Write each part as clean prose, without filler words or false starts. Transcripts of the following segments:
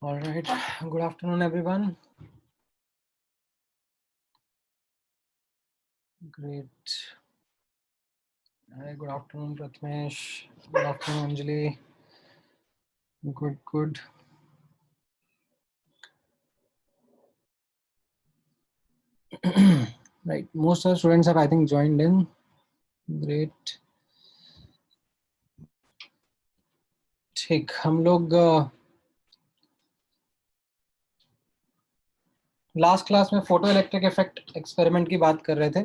All right. Good afternoon, everyone. Great. Hi, good afternoon, Pratmesh. Good afternoon, Anjali. Good. Right. Most of the students have, I think, joined in. Great. ठीक हम लोग last class में photoelectric effect experiment की बात कर रहे थे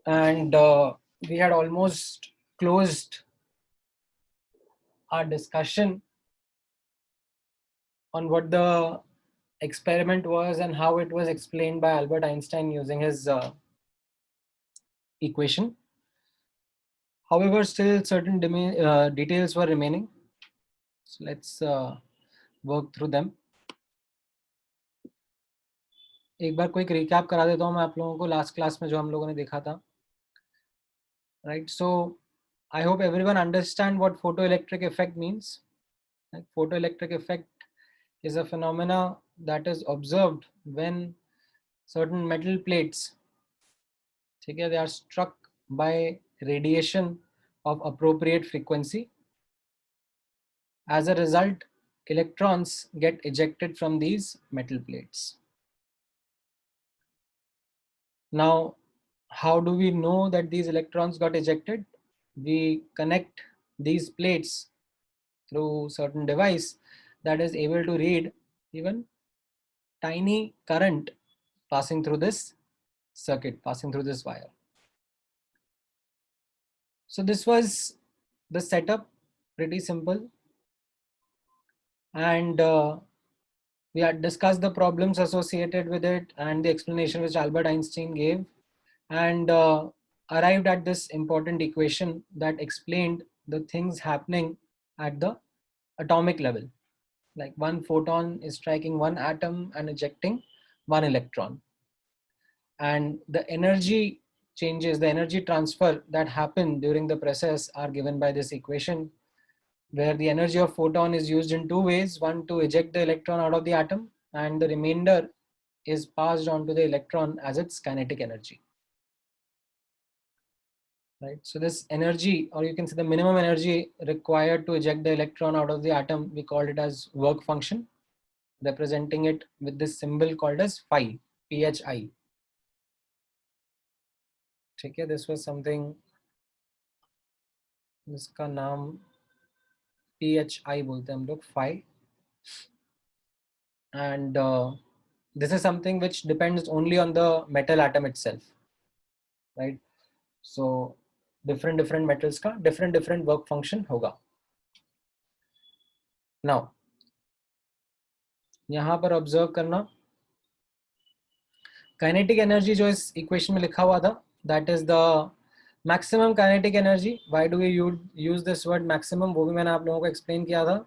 and we had almost closed our discussion on what the experiment was and how it was explained by Albert Einstein using his equation. However, still certain details were remaining. So let's work through them. एक बार quick recap करा देता हूँ मैं आप लोगों को last class में जो हम लोगों ने देखा था. Right. So I hope everyone understand what photoelectric effect means. Like, photoelectric effect is a phenomena that is observed when certain metal plates, okay, they are struck by radiation of appropriate frequency. As a result, electrons get ejected from these metal plates. Now, how do we know that these electrons got ejected? We connect these plates through certain device that is able to read even tiny current passing through this circuit, passing through this wire. So this was the setup, pretty simple. And we had discussed the problems associated with it and the explanation which Albert Einstein gave, and arrived at this important equation that explained the things happening at the atomic level. Like one photon is striking one atom and ejecting one electron. And the energy changes, the energy transfer that happen during the process are given by this equation, where the energy of photon is used in two ways: one to eject the electron out of the atom, and the remainder is passed on to the electron as its kinetic energy. Right. So this energy, or you can say the minimum energy required to eject the electron out of the atom, we called it as work function, representing it with this symbol called as phi, phi. ठीक है, this was something जिसका नाम phi बोलते हैं हम लोग, phi. And this is something which depends only on the metal atom itself, right? So different metals का different work function होगा. Now यहाँ पर observe करना, kinetic energy जो इस equation में लिखा हुआ था, that is the maximum kinetic energy. Why do we use this word maximum? वो भी मैंने आप लोगों को explain किया था.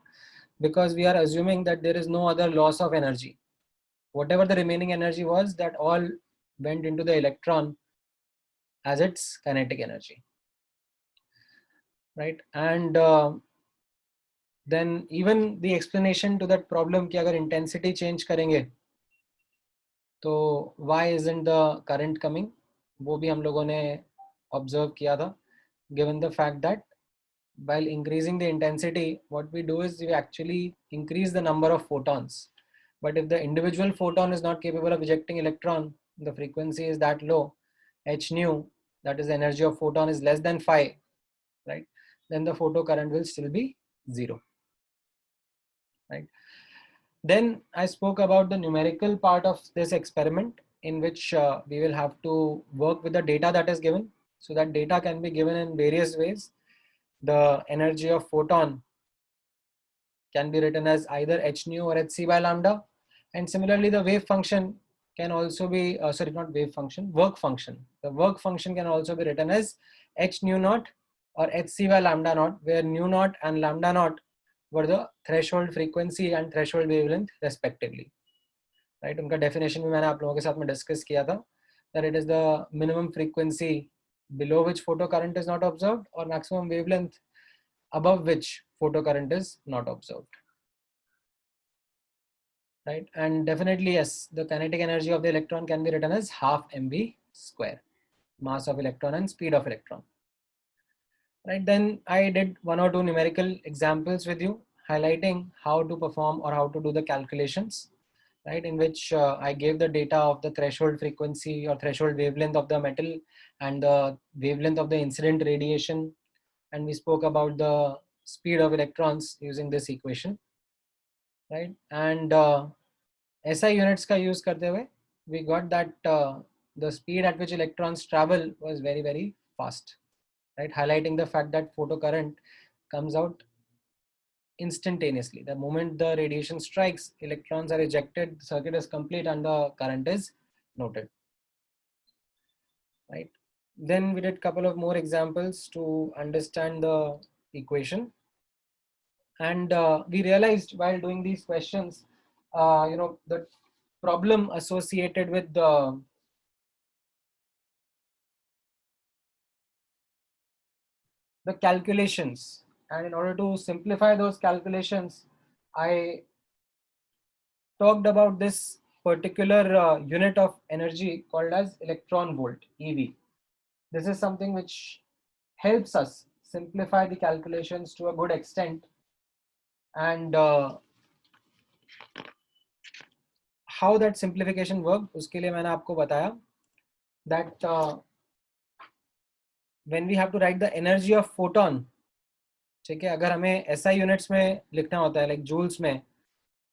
Because we are assuming that there is no other loss of energy. Whatever the remaining energy was, that all went into the electron as its kinetic energy, right? And then even the explanation to that problem कि अगर intensity change करेंगे तो why isn't the current coming, वो भी हम लोगों ने observe किया था, given the fact that while increasing the intensity, what we do is we actually increase the number of photons. But if the individual photon is not capable of ejecting electron, the frequency is that low, h nu, that is the energy of photon, is less than phi, right? Then the photocurrent will still be zero, right? Then I spoke about the numerical part of this experiment, in which we will have to work with the data that is given. So that data can be given in various ways. The energy of photon can be written as either h nu or hc by lambda, And similarly, the wave function can also be, sorry, not wave function, work function. The work function can also be written as h nu naught or hc by lambda naught, where nu naught and lambda naught were the threshold frequency and threshold wavelength respectively. Right? उनका definition भी मैंने आप लोगों के साथ में discuss किया था, that it is the minimum frequency below which photocurrent is not observed or maximum wavelength above which photocurrent is not observed. Right? And definitely, yes, the kinetic energy of the electron can be written as half mv square, mass of electron and speed of electron. Right? Then I did one or two numerical examples with you, highlighting how to perform or how to do the calculations, right? In which I gave the data of the threshold frequency or threshold wavelength of the metal and the wavelength of the incident radiation. And we spoke about the speed of electrons using this equation, right? And SI units का use करते हुए, we got that the speed at which electrons travel was very, very fast, right? Highlighting the fact that photocurrent comes out instantaneously. The moment the radiation strikes, electrons are ejected, the circuit is complete and the current is noted, right? Then we did a couple of more examples to understand the equation. And we realized while doing these questions, the problem associated with the calculations. And in order to simplify those calculations, I talked about this particular unit of energy called as electron volt, EV. This is something which helps us simplify the calculations to a good extent. And how that simplification worked, उसके लिए मैंने आपको बताया that when we have to write the energy of photon, ठीक है, अगर हमें SI units में लिखना होता है, लाइक जूल्स में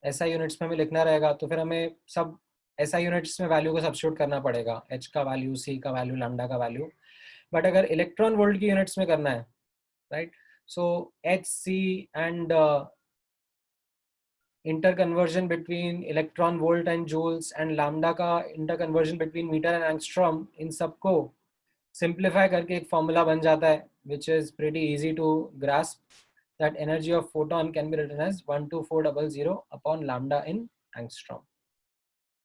SI यूनिट्स में हमें लिखना रहेगा, तो फिर हमें सब SI यूनिट्स में वैल्यू को सब्स्टिट्यूट करना पड़ेगा, H का वैल्यू, C का वैल्यू, लैम्डा का वैल्यू. बट अगर इलेक्ट्रॉन वोल्ट की यूनिट्स में करना है, right, so HC and interconversion between electron volt and joules and lambda का interconversion between meter and angstrom, इन सबको simplify करके एक formula बन जाता है, which is pretty easy to grasp, that energy of photon can be written as 12400 upon lambda in angstrom.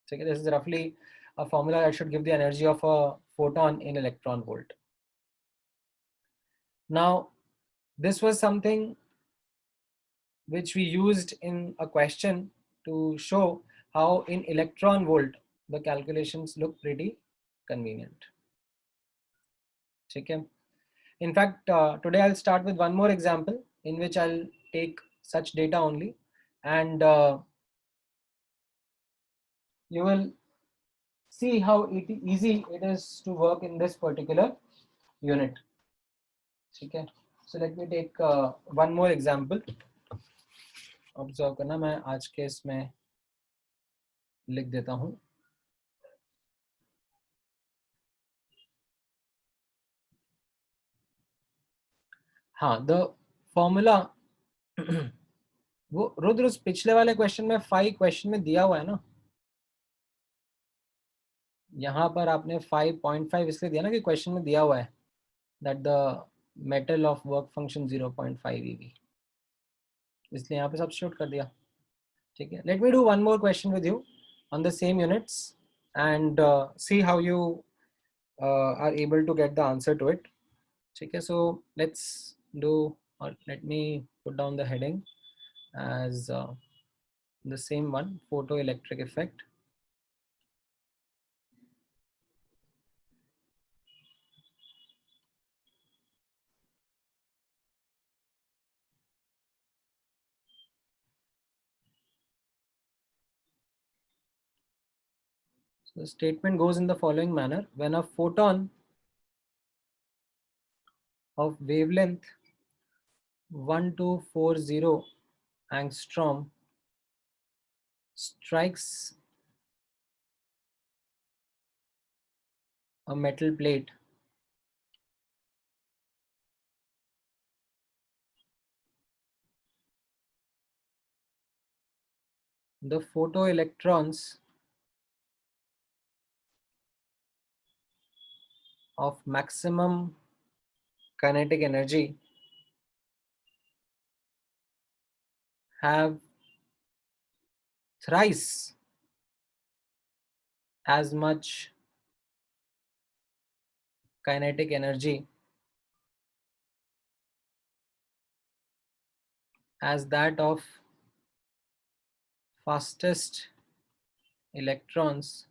So this is roughly a formula that should give the energy of a photon in electron volt. Now, this was something which we used in a question to show how in electron volt the calculations look pretty convenient. Okay. In fact, today I'll start with one more example in which I'll take such data only, and you will see how easy it is to work in this particular unit. Okay. So let me take one more example. Observe करना, मैं आज के इसमें लिख देता हूँ. हाँ, the formula वो रुद्र उस पिछले वाले क्वेश्चन में 5 क्वेश्चन में दिया हुआ है ना, यहाँ पर आपने 5.5 इसलिए दिया ना कि क्वेश्चन में दिया हुआ है that the metal of work function 0.5 eV, इसलिए यहाँ पे सब्स्टिट्यूट कर दिया. ठीक है, let me do one more question with you on the same units and see how you are able to get the answer to it. ठीक है, so let's do, or let me put down the heading as the same one, photoelectric effect. So the statement goes in the following manner: when a photon of wavelength 1240 angstrom strikes a metal plate, the photoelectrons of maximum kinetic energy have thrice as much kinetic energy as that of fastest electrons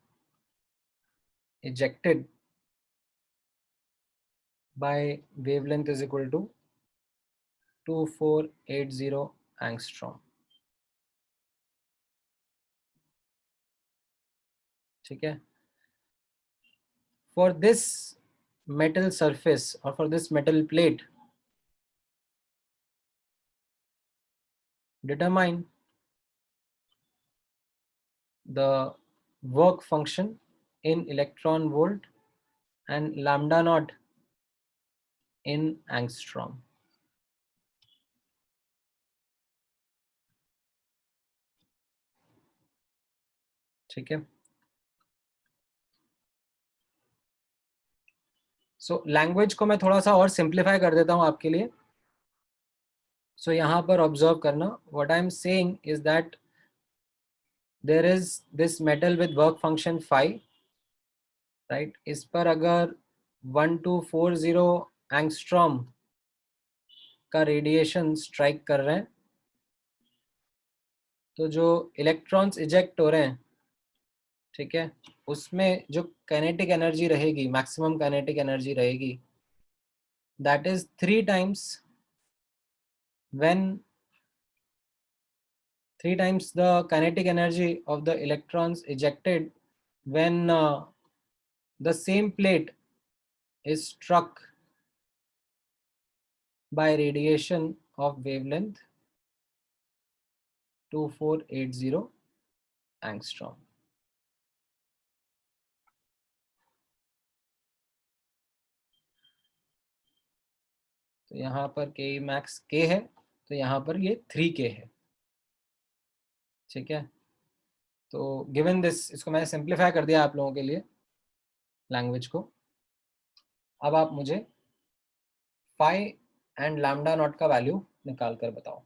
ejected by wavelength is equal to 2480 angstrom. ठीक है? For this metal surface or for this metal plate, determine the work function in electron volt and lambda naught in angstrom. ठीक है? So language को मैं थोड़ा सा और simplify कर देता हूं आपके लिए. सो यहाँ पर ऑब्जर्व करना, what I am saying is that there is this metal with work function phi, right. इस पर अगर 1240 एंगस्ट्रॉम का रेडिएशन स्ट्राइक कर रहे हैं, तो जो इलेक्ट्रॉन्स इजेक्ट हो रहे हैं, ठीक है, उसमें जो काइनेटिक एनर्जी रहेगी, मैक्सिमम काइनेटिक एनर्जी रहेगी, that is 3 times when 3 times the kinetic energy of the electrons ejected when the same plate is struck by radiation of wavelength 2480 angstrom. तो यहाँ पर Ke max K है, तो यहाँ पर ये 3K है. ठीक है? तो गिवन दिस, इसको मैंने सिंप्लीफाई कर दिया आप लोगों के लिए लैंग्वेज को. अब आप मुझे फाई एंड लैम्डा नॉट का वैल्यू निकाल कर बताओ.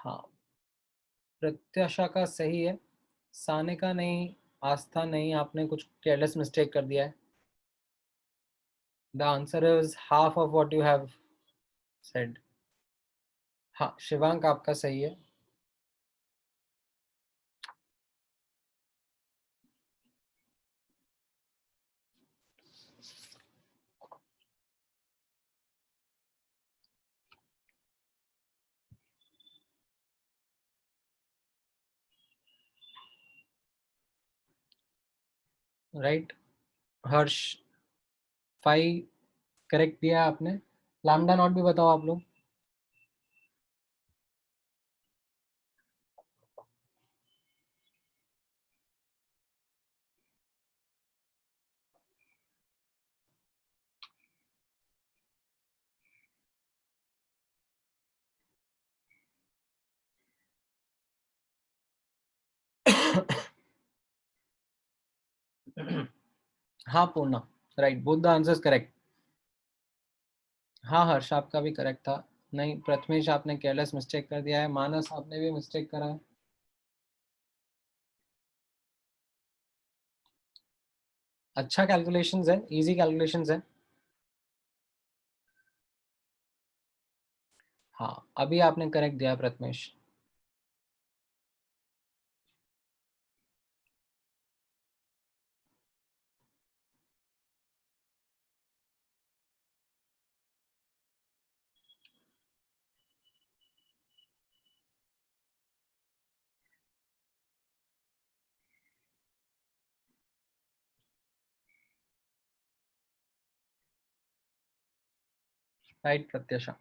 हाँ, प्रत्याशा का सही है, साने का नहीं, आस्था नहीं, आपने कुछ केयरलेस मिस्टेक कर दिया है. The answer is half of what you have said. हाँ, शिवांक आपका सही है. राइट. हर्ष, फाइव करेक्ट दिया आपने. लैम्डा नॉट भी बताओ आप लोग. हाँ Purna, right, both the answers correct. हाँ हर्ष, आपका भी करेक्ट था. नहीं, प्रथमेश आपने केयरलेस मिस्टेक कर दिया है. मानस, आपने भी मिस्टेक करा है. अच्छा कैलकुलेशंस है, इजी कैलकुलेशंस है. हाँ, अभी आपने करेक्ट दिया प्रथमेश. राइट प्रत्याशा।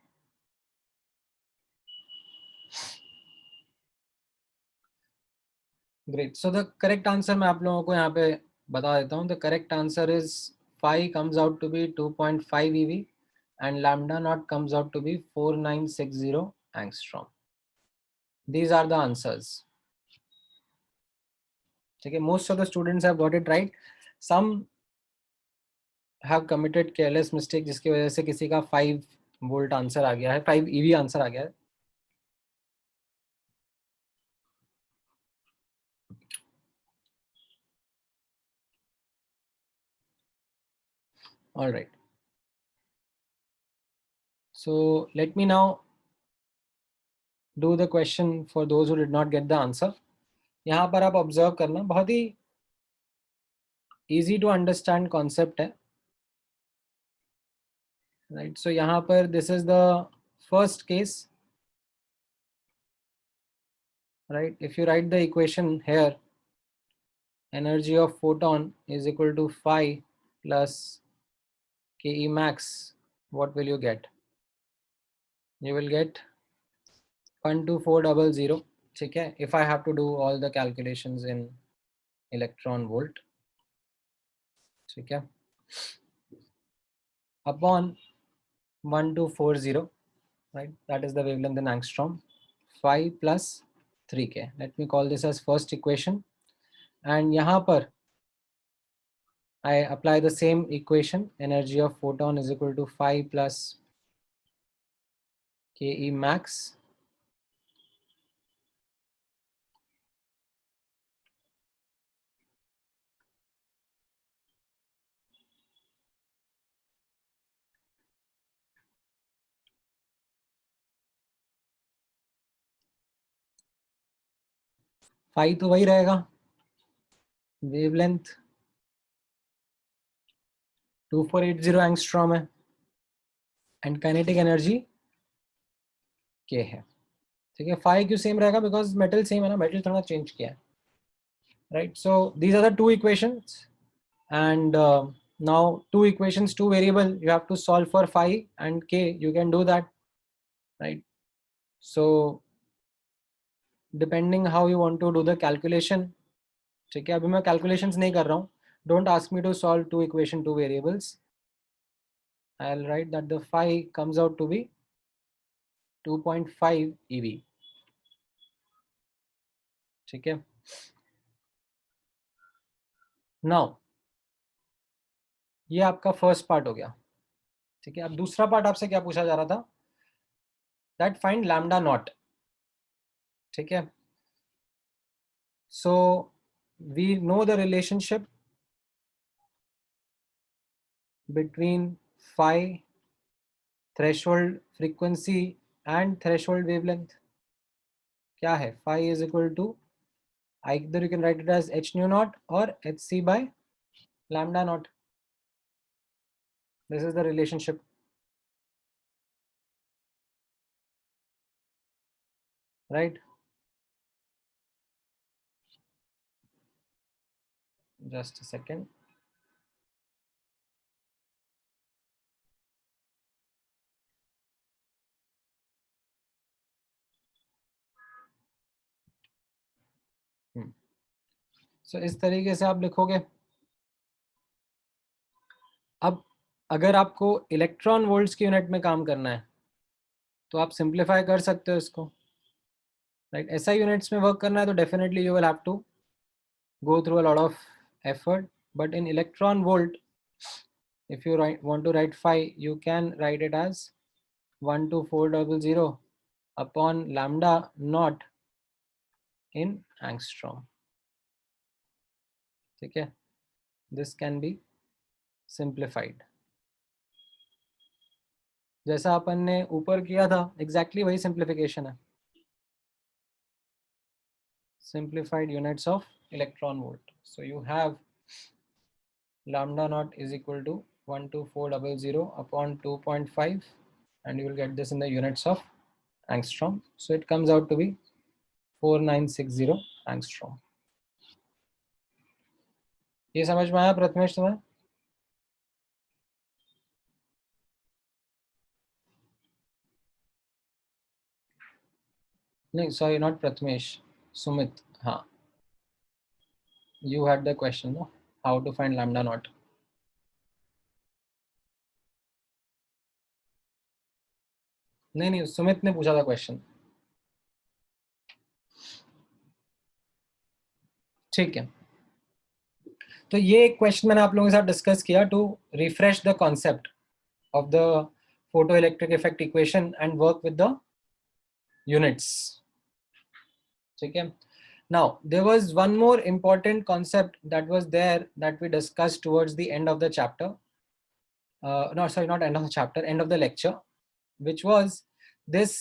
Great, so the correct answer मैं आप लोगों को यहाँ पे बता देता हूँ। The correct answer is phi comes out to be 2.5 eV and lambda naught comes out to be 4960 angstrom. These are the answers. ठीक है, most of the students have got it right. Some have committed careless mistake जिसकी वजह से किसी का 5 volt answer आ गया है, 5 EV answer आ गया है। All right. So let me now do the question for those who did not get the answer. यहाँ पर आप ऑब्जर्व करना, बहुत ही easy to understand concept है, right? So यहाँ पर this is the first case, right? If you write the equation here, energy of photon is equal to phi plus Ke max, what will you get? You will get 12400, ठीक है, if I have to do all the calculations in electron volt, ठीक है, upon 1240, right? That is the wavelength in angstrom. Phi plus 3k. Let me call this as first equation. And यहाँ पर I apply the same equation. Energy of photon is equal to phi plus Ke max. Phi तो वही रहेगा, wavelength 2480 angstrom है, and kinetic energy K है, ठीक है। Phi क्यों सेम रहेगा? बिकॉज मेटल सेम है ना, मेटल थोड़ा चेंज किया है, right? So these are the two equations, and now two equations, two variable, you have to solve for phi and k. You can do that, right? So depending how you want to do the calculation, ठीक है, अभी मैं calculations नहीं कर रहा हूँ, don't ask me to solve two equation, two variables. I'll write that the phi comes out to be 2.5 eV, ठीक है। now ये आपका फर्स्ट पार्ट हो गया, ठीक है। अब दूसरा पार्ट आपसे क्या पूछा जा रहा था? दैट फाइंड लैम्डा नॉट, ठीक है। So we know the relationship between phi threshold frequency and threshold wavelength. क्या है? phi is equal to, either you can write it as h nu naught or hc by lambda naught. This is the relationship, right? Just a second. So इस तरीके से आप लिखोगे। अब अगर आपको इलेक्ट्रॉन वोल्ट्स की यूनिट में काम करना है तो आप सिंप्लीफाई कर सकते हो इसको, राइट? SI यूनिट्स में वर्क करना है तो definitely you will have to go through a lot of effort, but in electron volt, if you want to write phi, you can write it as 12400 upon lambda naught in angstrom, ठीक है। this can be simplified, जैसा अपन ने ऊपर किया था exactly वही simplification है, simplified units of electron volt. So you have lambda naught is equal to 12400 upon 2.5, and you will get this in the units of angstrom. So it comes out to be 4960 angstrom. ये समझ में आया प्रथमेश तुम्हें? नहीं sorry, not Prathamesh, Sumit. हाँ, you had the question, no? How to find lambda naught. नहीं नहीं, सुमित ने पूछा था क्वेश्चन. ठीक है, तो ये एक क्वेश्चन मैंने आप लोगों के साथ डिस्कस किया to refresh the concept of the photoelectric effect equation and work with the units. ठीक है. Now there was one more important concept that was there that we discussed towards the end of the chapter. No, sorry, not end of the chapter, end of the lecture, which was this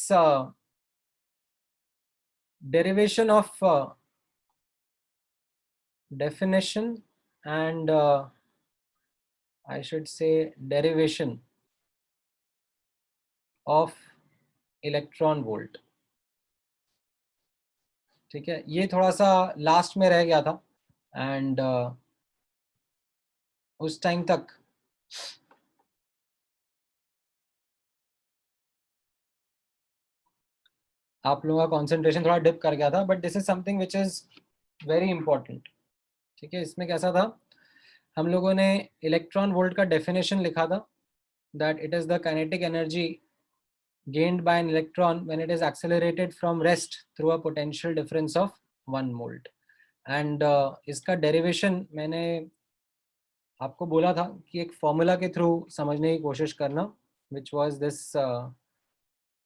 derivation of definition and I should say derivation of electron volt. ठीक है, ये थोड़ा सा last में रह गया था and उस टाइम तक आप लोगों का कंसंट्रेशन थोड़ा डिप कर गया था, but this is something which is very important. ठीक है, इसमें कैसा था, हम लोगों ने इलेक्ट्रॉन वोल्ट का डेफिनेशन लिखा था that it is the kinetic energy gained by an electron when it is accelerated from rest through a potential difference of 1 volt. And इसका डेरिवेशन मैंने आपको बोला था कि एक फॉर्मूला के थ्रू समझने की कोशिश करना, which was this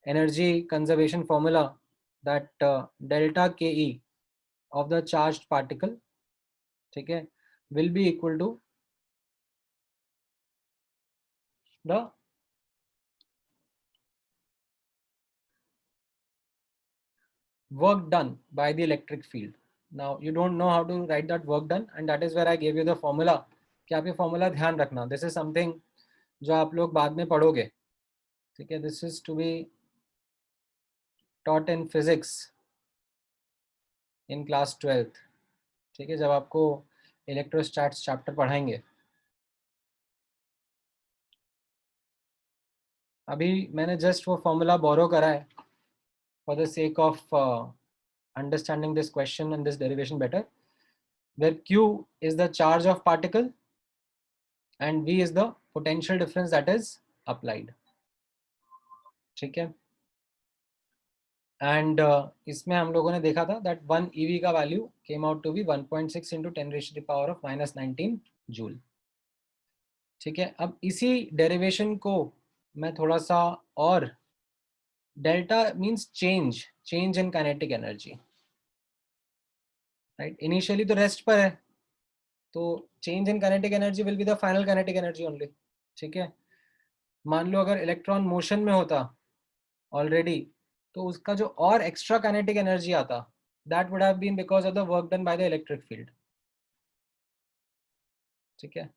energy conservation formula that delta ke of the charged particle, ठीक है, will be equal to the work done by the electric field. Now you don't know how to write that work done, and that is where I gave you the formula कि आप ये formula ध्यान रखना. This is something जो आप लोग बाद में पढ़ोगे. ठीक है, this is to be taught in physics in class 12th. ठीक है, जब आपको इलेक्ट्रोस्टैट्स चैप्टर पढ़ाएंगे. अभी मैंने जस्ट वो फॉर्मूला बोरो करा है for the sake of understanding this question and this derivation better, where q is the charge of particle and v is the potential difference that is applied. ठीक है, एंड इसमें हम लोगों ने देखा था दैट 1 EV का value came out to be 1.6 into 10⁻⁻⁻19 joule. ठीक है, अब इसी डेरिवेशन को मैं थोड़ा सा और, delta means change in kinetic energy, right. Initially तो रेस्ट पर है, तो change in kinetic energy will be the final kinetic energy only. ठीक है, मान लो अगर इलेक्ट्रॉन मोशन में होता ऑलरेडी, तो उसका जो और एक्स्ट्रा काइनेटिक एनर्जी आता, that would have been because of the work done by the electric field. ठीक है,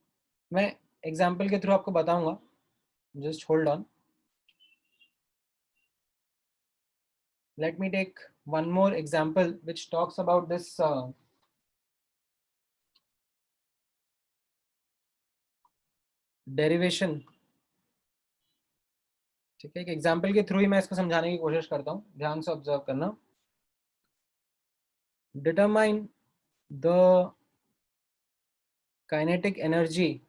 मैं एग्जांपल के थ्रू आपको बताऊंगा, just hold on. Let me take one more example which talks about this derivation. ठीक है, एक एग्जांपल के थ्रू ही मैं इसको समझाने की कोशिश करता हूँ, ध्यान से ऑब्जर्व करना. Determine the kinetic energy.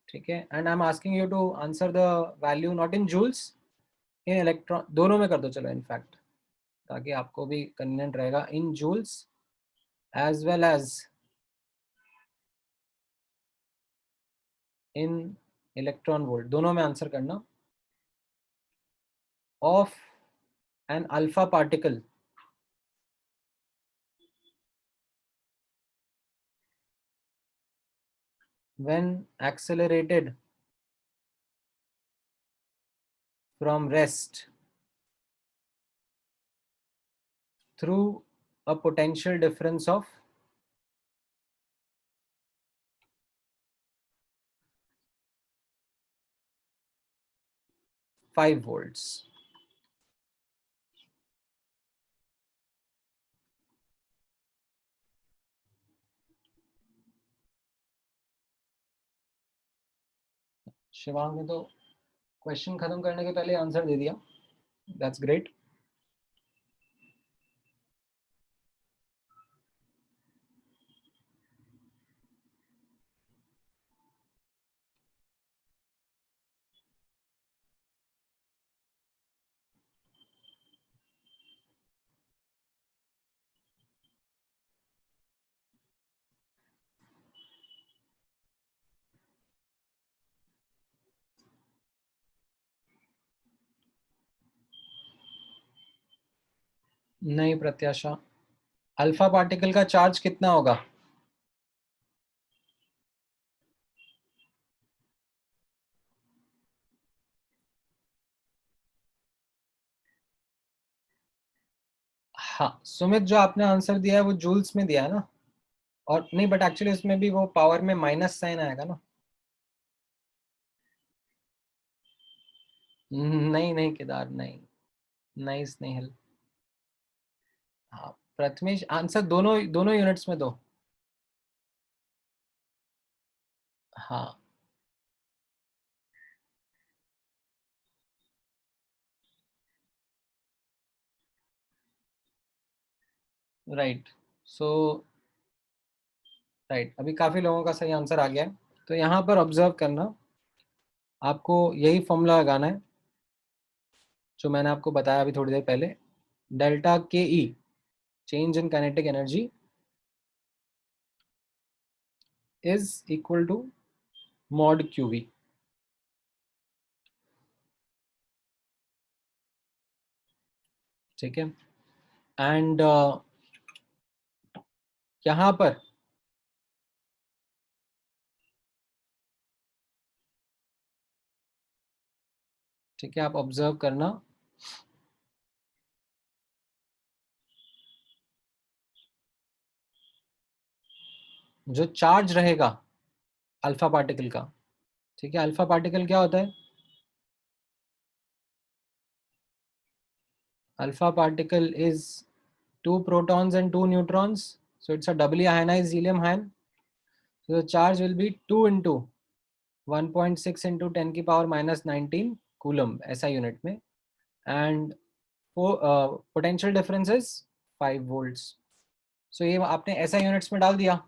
ठीक है, and I am asking you to answer the value not in joules, in electron, दोनों में कर दो चलो इनफैक्ट, ताकि आपको भी कन्वीनियंट रहेगा. In joules as well as in electron volt, दोनों में आंसर करना. Of an alpha particle when accelerated from rest through a potential difference of 5 volts. Shivang ने तो क्वेश्चन खत्म करने के पहले आंसर दे दिया, दैट्स ग्रेट. नहीं प्रत्याशा, अल्फा पार्टिकल का चार्ज कितना होगा? हाँ सुमित, जो आपने आंसर दिया है वो जूल्स में दिया है ना, और नहीं बट एक्चुअली इसमें भी वो पावर में माइनस साइन आएगा ना। नहीं नहीं केदार, नहीं, नहीं स्नेहल। हाँ प्रथमेश, आंसर दोनों दोनों यूनिट्स में दो। हाँ राइट। सो राइट, अभी काफी लोगों का सही आंसर आ गया है। तो यहाँ पर ऑब्जर्व करना, आपको यही फॉर्मूला लगाना है जो मैंने आपको बताया अभी थोड़ी देर पहले। Delta K E, change in kinetic energy, is equal to mod q V. ठीक है, एंड यहाँ पर ठीक है, आप ऑब्जर्व करना, जो चार्ज रहेगा अल्फा पार्टिकल का, ठीक है, अल्फा पार्टिकल क्या होता है? Alpha particle is two protons and two neutrons, so it's a doubly ionized helium ion. So the charge will be 2 into 1.6 into 10 की power minus 19 coulomb, ऐसा यूनिट में, and potential difference is 5 volts. So ये आपने ऐसा units में डाल दिया,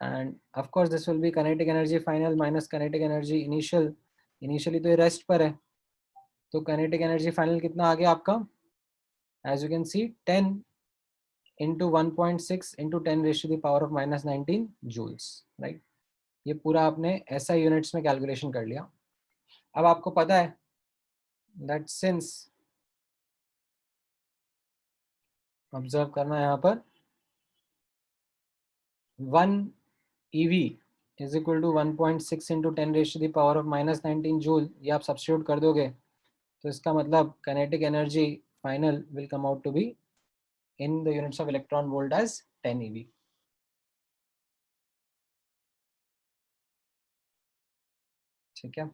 and of course this will be kinetic energy final minus kinetic energy initial. Initially तो ये रेस्ट पर है, तो kinetic energy final कितना आ गया आपका? As you can see 10 into 1.6 into 10 raised to the power of minus 19 joules, right? ये पूरा आपने SI यूनिट्स में कैलकुलेशन कर लिया। अब आपको पता है दैट सिंस, ऑब्जर्व करना यहाँ पर, 1 EV is equal to 1.6 into 10 raise to the power of minus 19 joule, ये आप सब्स्टिट्यूट कर दोगे तो इसका मतलब kinetic energy final will come out to be in the units of electron volt as 10 EV। ठीक है,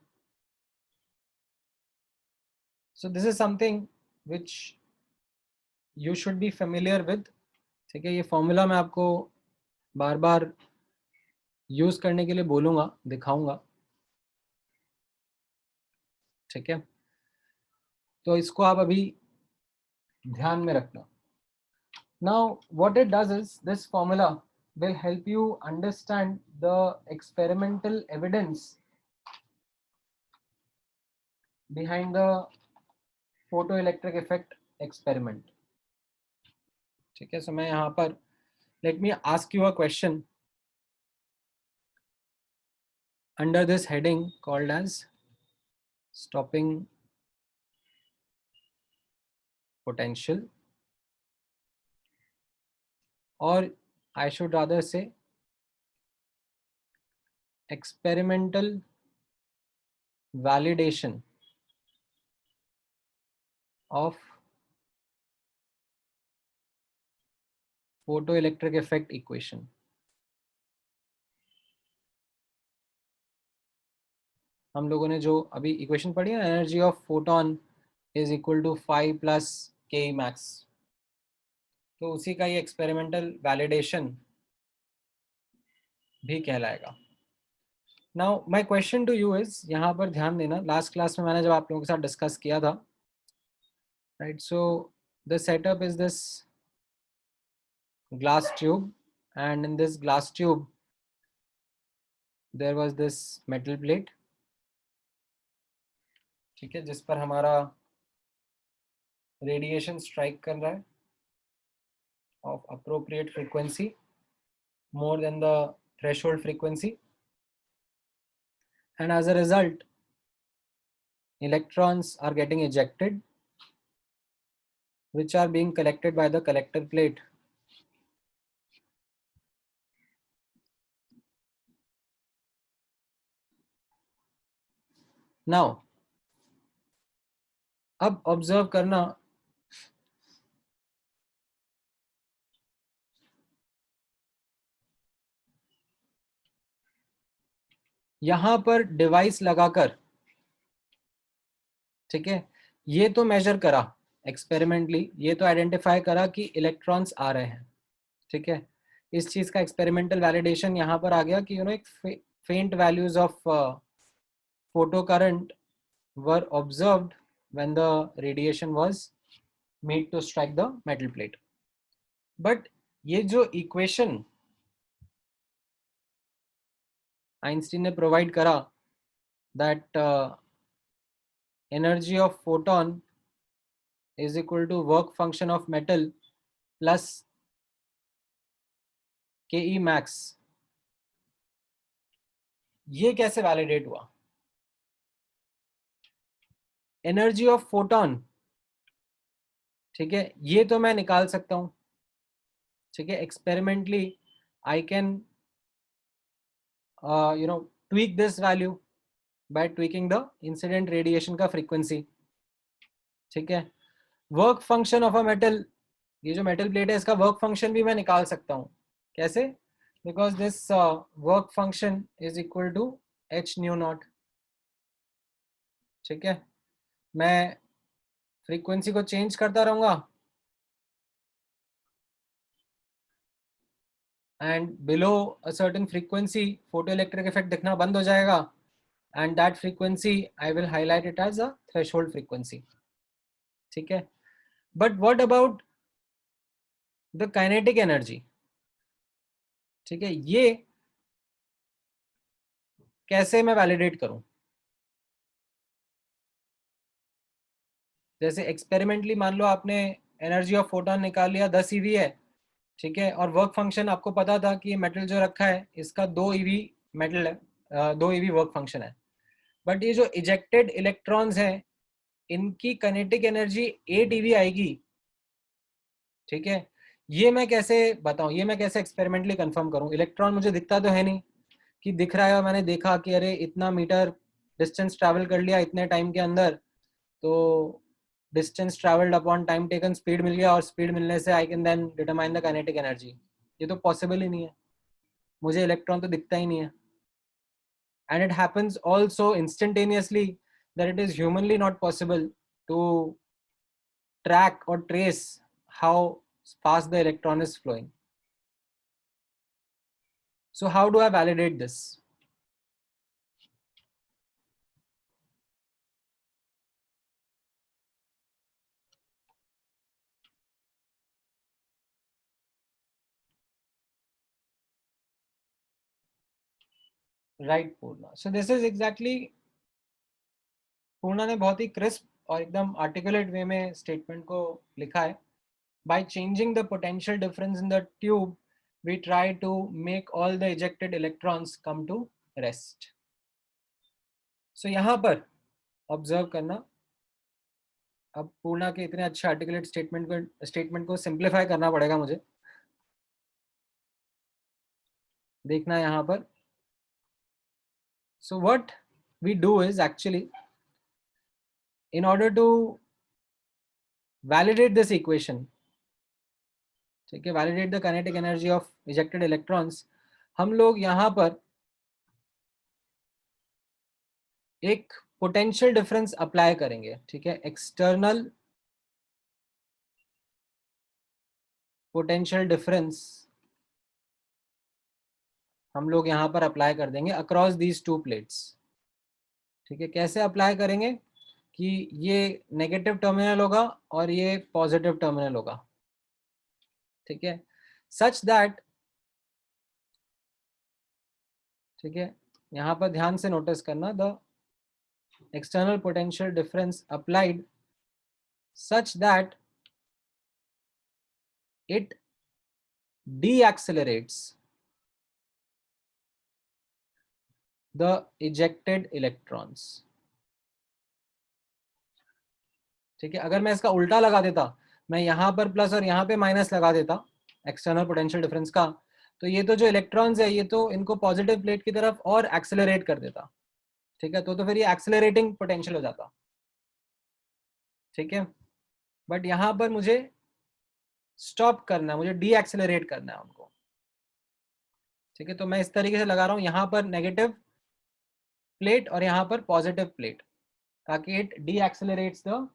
so this is something which you should be familiar with. ठीक है, ये फॉर्मूला मैं आपको बार बार यूज करने के लिए बोलूंगा, दिखाऊंगा। ठीक है, तो इसको आप अभी ध्यान में रखना। Now what it does is this formula will help you understand the experimental evidence behind the photoelectric effect experiment। ठीक है, सो मैं यहाँ पर, let me ask you a question under this heading called as stopping potential, or I should rather say experimental validation of photoelectric effect equation। हम लोगों ने जो अभी इक्वेशन पढ़ी है, energy of photon is equal to 5 plus K max, तो उसी का ये एक्सपेरिमेंटल वैलिडेशन भी कहलाएगा। Now my question to you is, यहाँ पर ध्यान देना, लास्ट क्लास में मैंने जब आप लोगों के साथ डिस्कस किया था, right, so the setup is this glass tube, and in this glass tube there was this metal plate, ठीक है, जिस पर हमारा रेडिएशन स्ट्राइक कर रहा है of appropriate frequency, more than the threshold frequency, and as a result electrons are getting ejected which are being collected by the collector plate. Now, अब observe करना, यहां पर डिवाइस लगाकर, ठीक है, ये तो मेजर करा एक्सपेरिमेंटली, ये तो आइडेंटिफाई करा कि इलेक्ट्रॉन्स आ रहे हैं, ठीक है, इस चीज का एक्सपेरिमेंटल वैलिडेशन यहां पर आ गया कि एक faint values of photocurrent were observed when the radiation was made to strike the metal plate. But ये जो इक्वेशन आइंस्टीन ने प्रोवाइड करा, that energy of photon is equal to work function of metal plus ke max, ये कैसे validate हुआ? Energy of photon, ठीक है, ये तो मैं निकाल सकता हूं, ठीक है, experimentally I can tweak this value by tweaking the incident radiation का फ्रीक्वेंसी, ठीक है. Work function of a metal, ये जो मेटल प्लेट है इसका वर्क फंक्शन भी मैं निकाल सकता हूँ. कैसे? Because this work function is equal to h nu naught, ठीक है. मैं फ्रीक्वेंसी को चेंज करता रहूंगा and below a certain frequency photoelectric effect दिखना बंद हो जाएगा, and that frequency I will highlight it as a threshold frequency, ठीक है. But what about the kinetic energy, ठीक है, ये कैसे मैं वैलिडेट करूं? जैसे एक्सपेरिमेंटली मान लो आपने एनर्जी ऑफ फोटोन निकाल लिया 10 ईवी है, ठीक है, और वर्क फंक्शन आपको पता था कि मेटल जो रखा है इसका 2 ईवी मेटल है, 2 ईवी वर्क फंक्शन है. बट ये जो इजेक्टेड इलेक्ट्रॉन्स हैं इनकी काइनेटिक एनर्जी 8 ईवी आएगी, ठीक है. ये मैं कैसे बताऊं, ये मैं कैसे एक्सपेरिमेंटली कंफर्म करूं? इलेक्ट्रॉन मुझे दिखता तो है नहीं कि दिख रहा है और मैंने देखा कि अरे इतना मीटर डिस्टेंस ट्रैवल कर लिया इतने टाइम के अंदर, तो distance travelled upon time taken speed मिल गया, और स्पीड मिलने से I can then determine the kinetic energy. ये तो पॉसिबल ही नहीं है, मुझे इलेक्ट्रॉन तो दिखता ही नहीं है. And it happens also instantaneously that it is humanly not possible to track or trace how fast the electron is flowing. So how do I validate this? Right, Purna. So this is exactly, पूर्णा ने बहुत ही crisp और एकदम articulate वे में statement को लिखा है. By changing the potential difference in the tube, we try to make all the ejected electrons come to rest. So यहाँ पर ऑब्जर्व करना, अब पूर्णा के इतने अच्छे आर्टिकुलेट स्टेटमेंट को सिंप्लीफाई करना पड़ेगा मुझे. देखना यहाँ पर. So what we do is actually, in order to validate this equation, ठीक है, validate the kinetic energy of ejected electrons, हम लोग यहाँ पर एक पोटेंशियल डिफरेंस अप्लाई करेंगे, ठीक है, एक्सटर्नल पोटेंशियल डिफरेंस हम लोग यहाँ पर अप्लाई कर देंगे अक्रॉस दीज टू प्लेट्स, ठीक है. कैसे अप्लाई करेंगे कि ये नेगेटिव टर्मिनल होगा और ये पॉजिटिव टर्मिनल होगा, ठीक है, सच दैट, ठीक है, यहाँ पर ध्यान से नोटिस करना, the external potential difference applied such that it deaccelerates the ejected electrons, ठीक है. अगर मैं इसका उल्टा लगा देता, मैं यहाँ पर प्लस और यहाँ पे माइनस लगा देता एक्सटर्नल पोटेंशियल डिफरेंस का, तो ये तो जो इलेक्ट्रॉन्स है ये तो इनको पॉजिटिव प्लेट की तरफ और एक्सेलरेट कर देता, ठीक है, तो फिर ये एक्सेलरेटिंग पोटेंशियल हो जाता, ठीक है। बट यहाँ पर मुझे स्टॉप करना है, मुझे डी एक्सेलरेट करना है उनको, ठीक है। तो मैं इस तरीके से लगा रहा हूँ, यहाँ पर नेगेटिव प्लेट और यहाँ पर पॉजिटिव प्लेट, ताकि it D accelerates the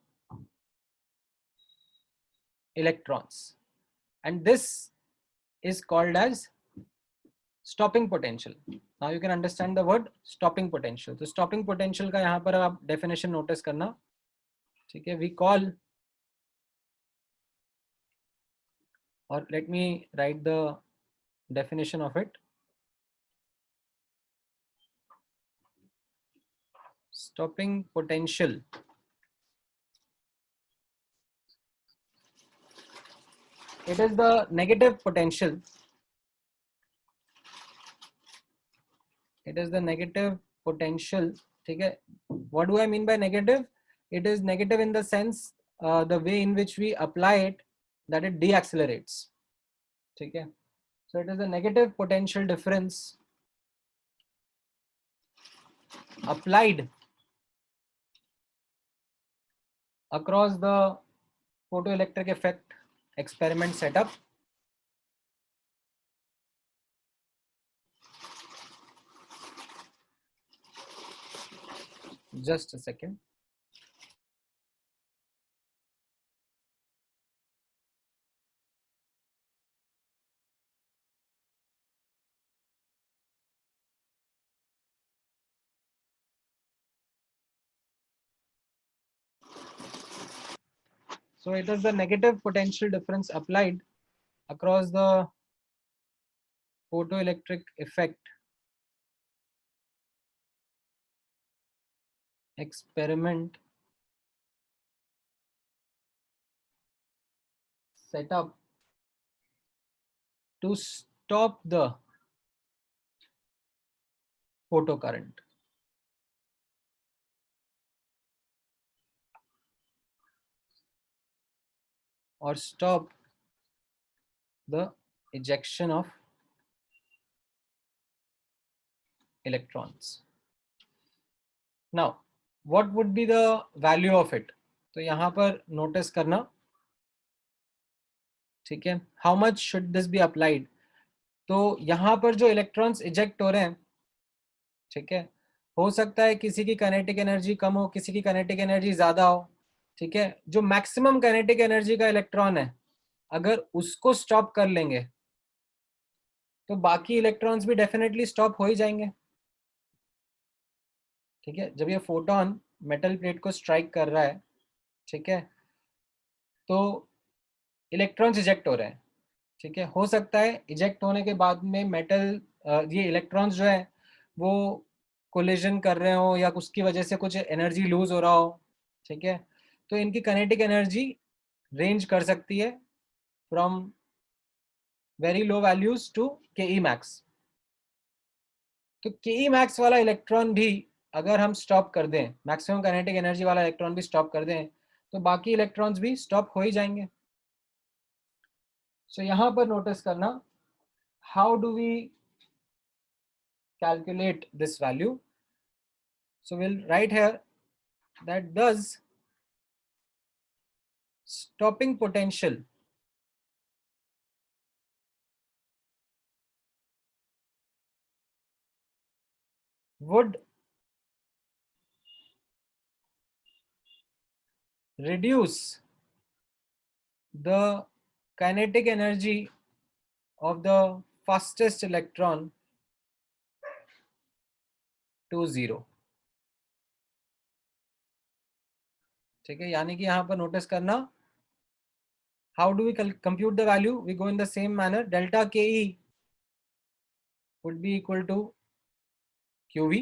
electrons, and this is called as stopping potential. Now you can understand the word stopping potential. तो stopping potential का यहाँ पर आप definition notice करना, ठीक है। We call, or let me write the definition of it. Stopping potential it is the negative potential, it is the negative potential, ठीक है। What do I mean by negative? It is negative in the sense the way in which we apply it, that it deaccelerates, ठीक है। So it is the negative potential difference applied across the photoelectric effect experiment setup just a second. So it is the negative potential difference applied across the photoelectric effect experiment setup to stop the photocurrent. Or stop the ejection of electrons. Now, what would be the value of it? तो यहाँ पर notice करना, ठीक है। How much should this be applied? तो यहाँ पर जो इलेक्ट्रॉन्स इजेक्ट हो रहे हैं, ठीक है, हो सकता है किसी की काइनेटिक एनर्जी कम हो, किसी की काइनेटिक एनर्जी ज्यादा हो, ठीक है। जो मैक्सिमम काइनेटिक एनर्जी का इलेक्ट्रॉन है, अगर उसको स्टॉप कर लेंगे तो बाकी इलेक्ट्रॉन्स भी डेफिनेटली स्टॉप हो ही जाएंगे, ठीक है। जब ये फोटोन मेटल प्लेट को स्ट्राइक कर रहा है, ठीक है, तो इलेक्ट्रॉन्स इजेक्ट हो रहे हैं, ठीक है। हो सकता है इजेक्ट होने के बाद में मेटल ये इलेक्ट्रॉन्स जो है वो कोलिजन कर रहे हो या उसकी वजह से कुछ एनर्जी लूज हो रहा हो, ठीक है। तो इनकी काइनेटिक एनर्जी रेंज कर सकती है from very low values to K max. तो के मैक्स वाला इलेक्ट्रॉन भी अगर हम स्टॉप कर दें, मैक्सिमम काइनेटिक एनर्जी वाला इलेक्ट्रॉन भी स्टॉप कर दें, तो बाकी इलेक्ट्रॉन्स भी स्टॉप हो ही जाएंगे। सो यहाँ पर नोटिस करना, how do we calculate this value? So we'll write here that does stopping potential would reduce the kinetic energy of the fastest electron to 0, ठीक है। यानी कि यहाँ पर नोटिस करना, how do we compute the value? We go in the same manner. Delta KE would be equal to QV,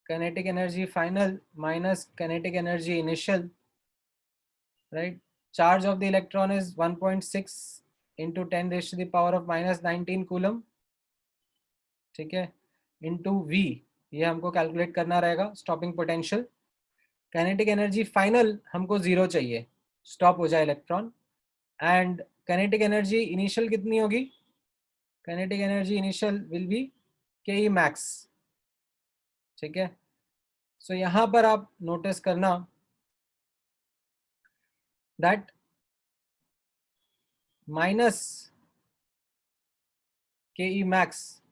kinetic energy final minus kinetic energy initial, right? Charge of the electron is 1.6 into 10 raised to the power of minus 19 coulomb, ठीक है, into V, ये हमको calculate करना रहेगा stopping potential. Kinetic energy final हमको 0 चाहिए, stop हो जाए electron. And kinetic energy initial कितनी होगी? Kinetic energy initial will be के ई मैक्स। ठीक है, सो यहाँ पर आप नोटिस करना that minus K E max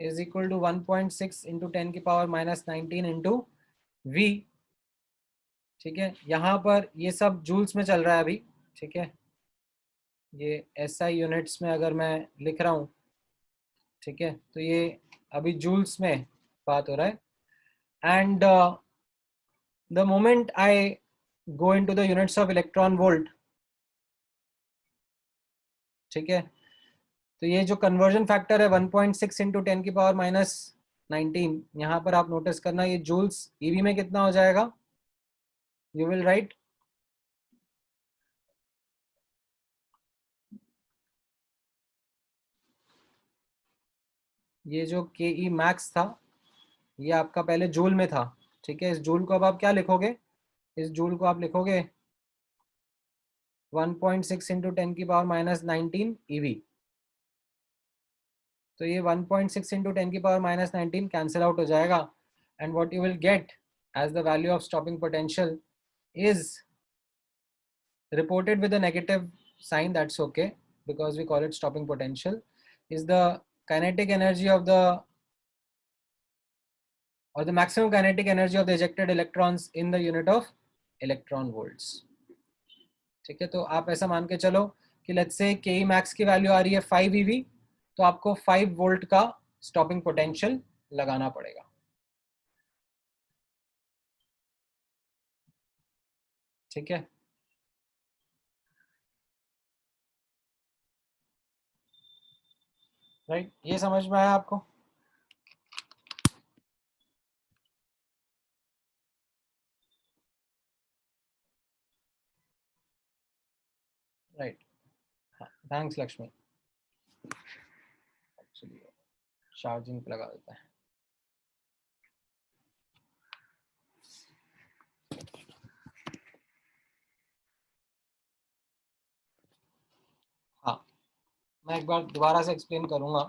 is equal to 1.6 into 10⁻⁻19 into V. ठीक है, यहाँ पर ये सब जूल्स में चल रहा है अभी। ठीक है, ये एसआई यूनिट्स में अगर मैं लिख रहा हूँ, ठीक है, तो ये अभी जूल्स में बात हो रहा है। And the moment I go into the units of electron volt, ठीक है, तो ये जो कन्वर्जन फैक्टर है 1.6 इंटू 10⁻⁻19, यहाँ पर आप नोटिस करना ये जूल्स ईवी में कितना हो जाएगा। यू विल राइट ये जो के ई मैक्स था ये आपका पहले जूल में था। ठीक है, इस जूल को अब आप क्या लिखोगे? इस जूल को आप लिखोगे 1.6 इंटू 10⁻⁻19 ईवी। तो ये 1.6 इंटू 10⁻⁻19 कैंसिल आउट हो जाएगा। And what you will get as the value of stopping potential is reported with a negative sign, that's okay because we call it stopping potential, is the kinetic energy of the or the maximum kinetic energy of the ejected electrons in the unit of electron volts। ठीक है, तो आप ऐसा मान के चलो कि let's say के ई मैक्स की वैल्यू आ रही है 5 ईवी, तो आपको 5 वोल्ट का स्टॉपिंग पोटेंशियल लगाना पड़ेगा। ठीक है, राइट, ये समझ में आया आपको? Right, thanks Lakshmi. चलिए चार्जिंग पे लगा देता है। हाँ, मैं एक बार दोबारा से एक्सप्लेन करूंगा,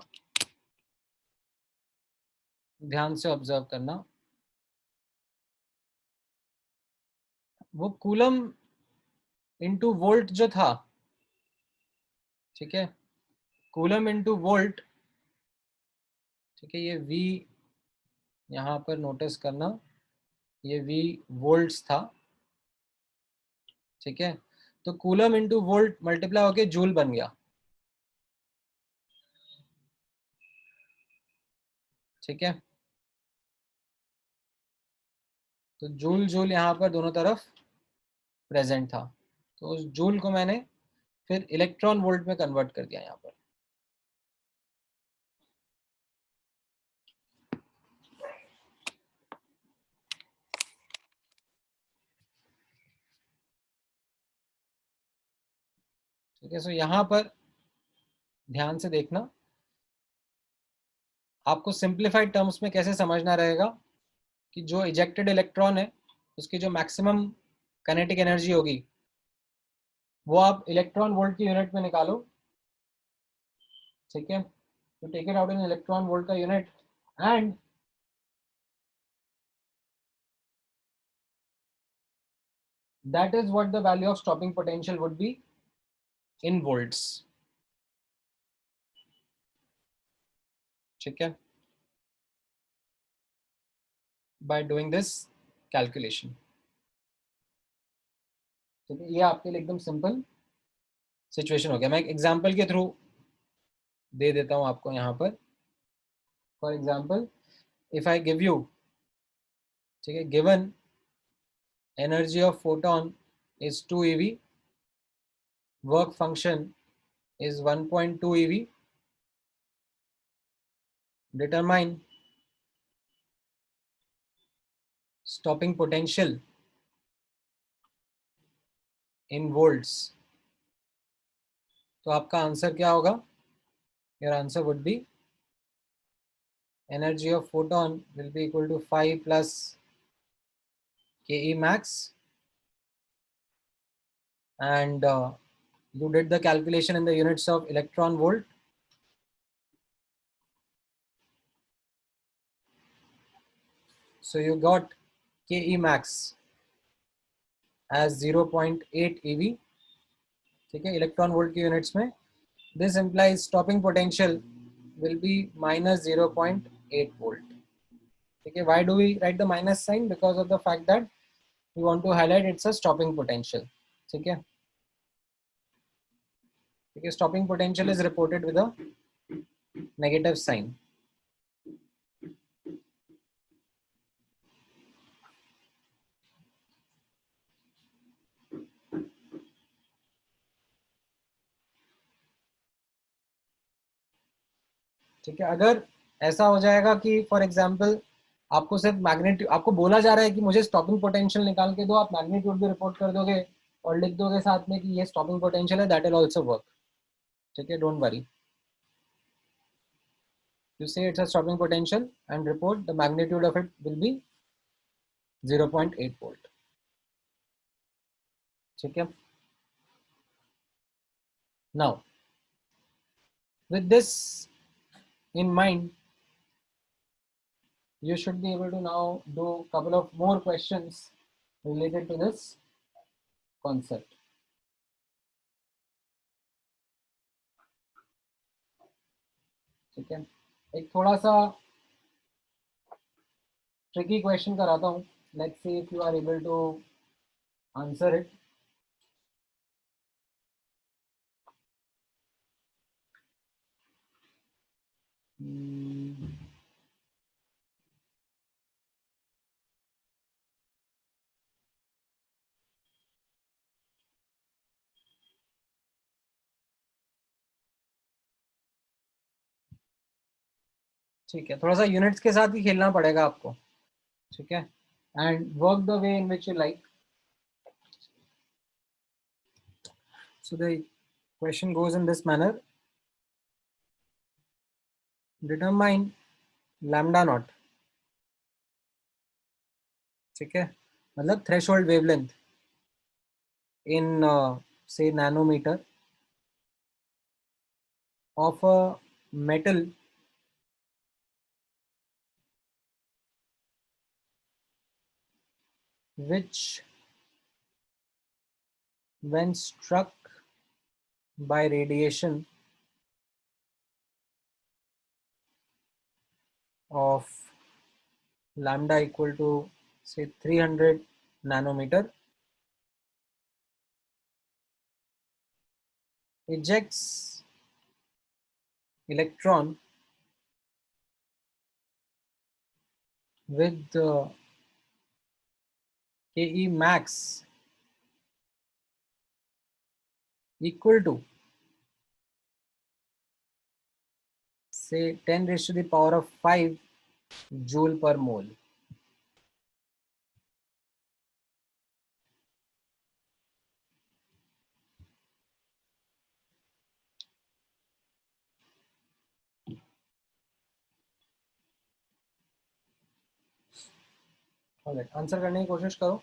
ध्यान से ऑब्जर्व करना। वो कूलम इंटू वोल्ट जो था, ठीक है, कूलम इंटू वोल्ट, ठीक है, ये V यहाँ पर नोटिस करना, ये V वोल्ट्स था। ठीक है, तो कूलम इंटू वोल्ट मल्टीप्लाई होके जूल बन गया। ठीक है, तो जूल जूल यहाँ पर दोनों तरफ प्रेजेंट था, तो उस जूल को मैंने फिर इलेक्ट्रॉन वोल्ट में कन्वर्ट कर दिया यहाँ पर। ठीक है, सो यहाँ पर ध्यान से देखना, आपको सिंप्लीफाइड टर्म्स में कैसे समझना रहेगा कि जो इजेक्टेड इलेक्ट्रॉन है उसकी जो मैक्सिमम काइनेटिक एनर्जी होगी वो आप इलेक्ट्रॉन वोल्ट की यूनिट में निकालो। ठीक है, तो take it out in electron volt का unit and that is what the value of stopping potential would be in volts। ठीक है, by doing this calculation। ठीक है, ये आपके लिए एकदम सिंपल सिचुएशन हो गया। मैं एक एग्जांपल के थ्रू दे देता हूं आपको यहाँ पर। For example, if I give you, ठीक है, given energy of photon is 2 eV, work function is 1.2 eV, determine stopping potential in volts, तो आपका आंसर क्या होगा? Your answer would be energy of photon will be equal to 5 plus Ke max and you did the calculation in the units of electron volt. So you got Ke max as 0.8 eV. ठीक है, electron volt की units में. This implies stopping potential will be minus 0.8 volt. Okay, why do we write the minus sign? Because of the fact that we want to highlight it's a stopping potential. Okay, because stopping potential is reported with a negative sign. ठीक है, अगर ऐसा हो जाएगा कि for example आपको सिर्फ magnitude, आपको बोला जा रहा है कि मुझे स्टॉपिंग पोटेंशियल निकाल के दो, आप मैग्नीट्यूड भी रिपोर्ट कर दोगे और लिख दोगे साथ में कि ये स्टॉपिंग पोटेंशियल है, दैट विल आल्सो वर्क. ठीक है, don't worry. You say it's a stopping potential and report the magnitude of it will be 0.8 volt. ठीक है. Now, with this in mind, you should be able to now do a couple of more questions related to this concept. ठीक है, एक थोड़ा सा tricky question कराता हूँ. Let's see if you are able to answer it. ठीक है, थोड़ा सा यूनिट्स के साथ ही खेलना पड़ेगा आपको. ठीक है, and work the way in which you like. So the question goes in this manner: determine lambda naught. ठीक है, मतलब threshold wavelength in say nanometer of a metal which when struck by radiation of lambda equal to say 300 nanometer ejects electron with Ke max equal to say 10 raised to the power of 5 joule per mole. Answer करने की कोशिश करो.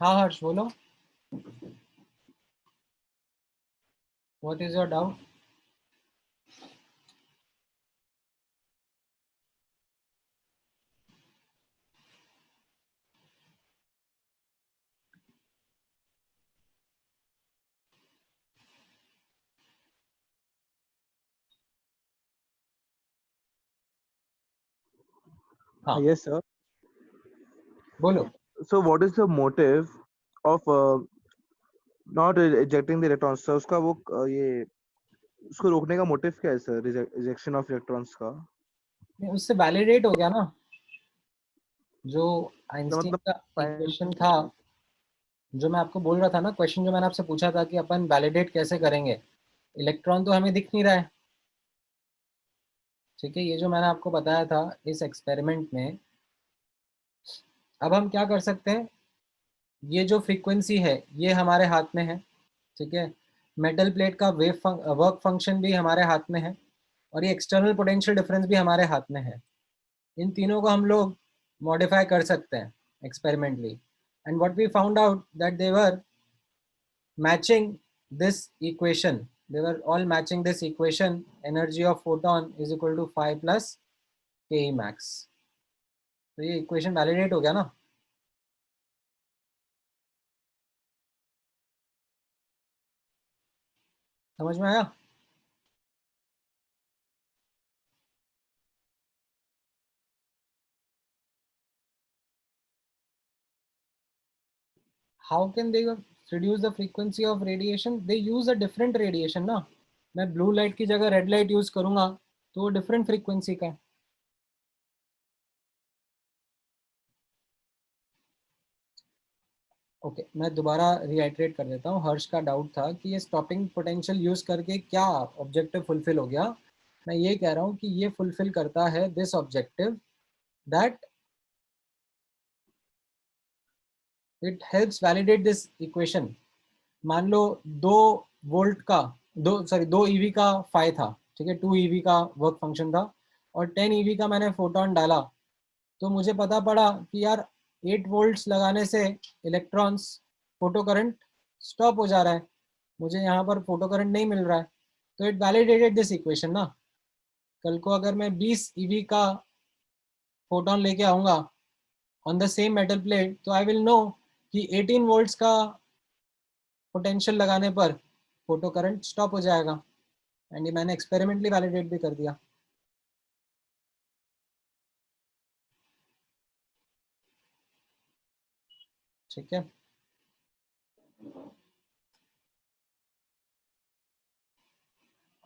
हाँ हर्ष बोलो, what is your doubt? हाँ Yes, sir. बोलो। So, what is the motive of not ejecting the electrons? So, उसका वो ये उसको रोकने का मोटिव क्या है सर, रिजेक्शन ऑफ इलेक्ट्रॉन्स का? नहीं, उससे वैलिडेट हो गया ना, जो तो आइंस्टीन मतलब का इक्वेशन था, जो मैं आपको बोल रहा था ना, क्वेश्चन जो मैंने आपसे पूछा था कि अपन वैलिडेट कैसे करेंगे, इलेक्ट्रॉन तो हमें दिख नहीं रहा है, ठीक है, ये जो मैंने आपको बताया था इस एक्सपेरिमेंट में। अब हम क्या कर सकते हैं, ये जो फ्रीक्वेंसी है ये हमारे हाथ में है, ठीक है, मेटल प्लेट का वर्क फंक्शन भी हमारे हाथ में है, और ये एक्सटर्नल पोटेंशियल डिफरेंस भी हमारे हाथ में है। इन तीनों को हम लोग मॉडिफाई कर सकते हैं experimentally, and what we found out that they were matching this equation. They were all matching this equation. Energy of photon is equal to 5 plus Ke max. तो ये इक्वेशन वैलिडेट हो गया ना? समझ में आया? How can they reduce the frequency of radiation? They use a different radiation ना. मैं ब्लू लाइट की जगह रेड लाइट यूज करूंगा तो वो डिफरेंट फ्रीक्वेंसी का है। ओके, मैं दोबारा रिआइट्रेट कर देता हूँ। हर्ष का डाउट था कि ये स्टॉपिंग पोटेंशियल यूज करके क्या ऑब्जेक्टिव फुलफिल हो गया। मैं ये कह रहा हूँ कि ये फुलफिल करता है this objective, that it helps validate this equation. मान लो 2 वोल्ट का, दो ईवी का फाई था, ठीक है, 2 ईवी का वर्क फंक्शन था, और 10 ईवी का मैंने फोटोन डाला, तो मुझे पता पड़ा कि यार 8 वोल्ट्स लगाने से इलेक्ट्रॉन्स, फोटो करंट स्टॉप हो जा रहा है, मुझे यहाँ पर फोटो करंट नहीं मिल रहा है, तो इट वैलिडेटेड दिस इक्वेशन ना। कल को अगर मैं 20 ईवी का फोटोन लेके आऊँगा on the same metal plate, तो आई विल नो कि 18 वोल्ट्स का पोटेंशियल लगाने पर फोटो करंट स्टॉप हो जाएगा, एंड ये मैंने एक्सपेरिमेंटली वैलिडेट भी कर दिया, ठीक है।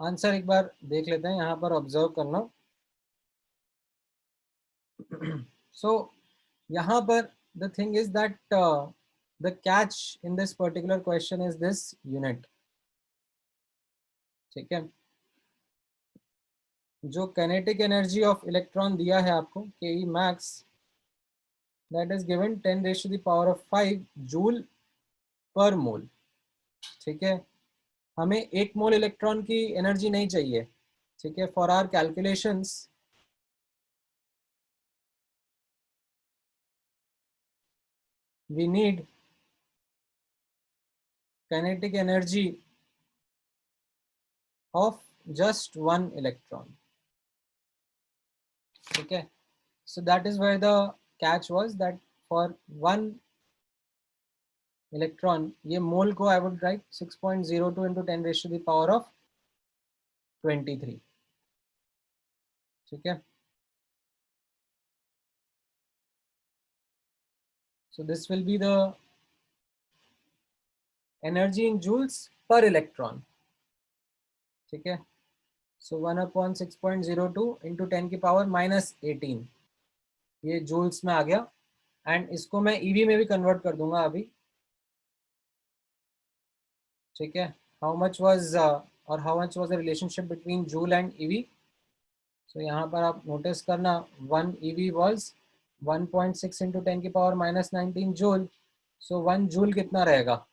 आंसर एक बार देख लेते हैं, यहाँ पर ऑब्जर्व करना। सो यहाँ पर the thing is that the catch in this particular question is this unit, ठीक है। जो काइनेटिक एनर्जी ऑफ इलेक्ट्रॉन दिया है आपको K E max, that is given 10⁵ joule per mole, ठीक है। हमें 1 मोल इलेक्ट्रॉन की एनर्जी नहीं चाहिए, ठीक है। For our calculations we need kinetic energy of just 1 electron, okay. So that is where the catch was, that for 1 electron, ये mole को I would write 6.02 into 10⁻23, ठीक है। So this will be the energy in joules per electron, ठीक है। So 1/6.02 into 10⁻⁻18, ये joules में आ गया, and इसको मैं ईवी में भी कन्वर्ट कर दूंगा अभी, ठीक है। हाउ मच वाज और how much was the relationship between joule and eV. So यहाँ पर आप नोटिस करना, 1 eV was 1.6 into 10⁻⁻19 joule. So 1 joule कितना रहेगा,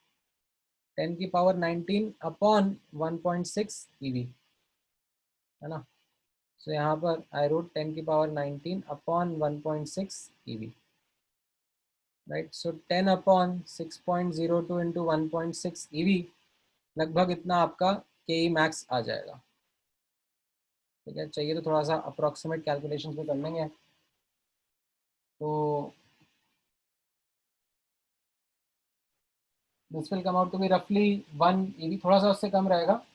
10⁻19 अपॉन 1.6 ईवी, है ना। सो यहाँ पर I wrote 10⁻19 upon 1.6 EV, right. So 10/6.02 into 1.6 EV, लगभग इतना आपका KE मैक्स आ जाएगा. ठीक है, चाहिए तो थोड़ा सा अप्रोक्सीमेट कैलकुलेशन में कर लेंगे. तो this will come out to be रफली 1 EV, थोड़ा सा उससे कम रहेगा.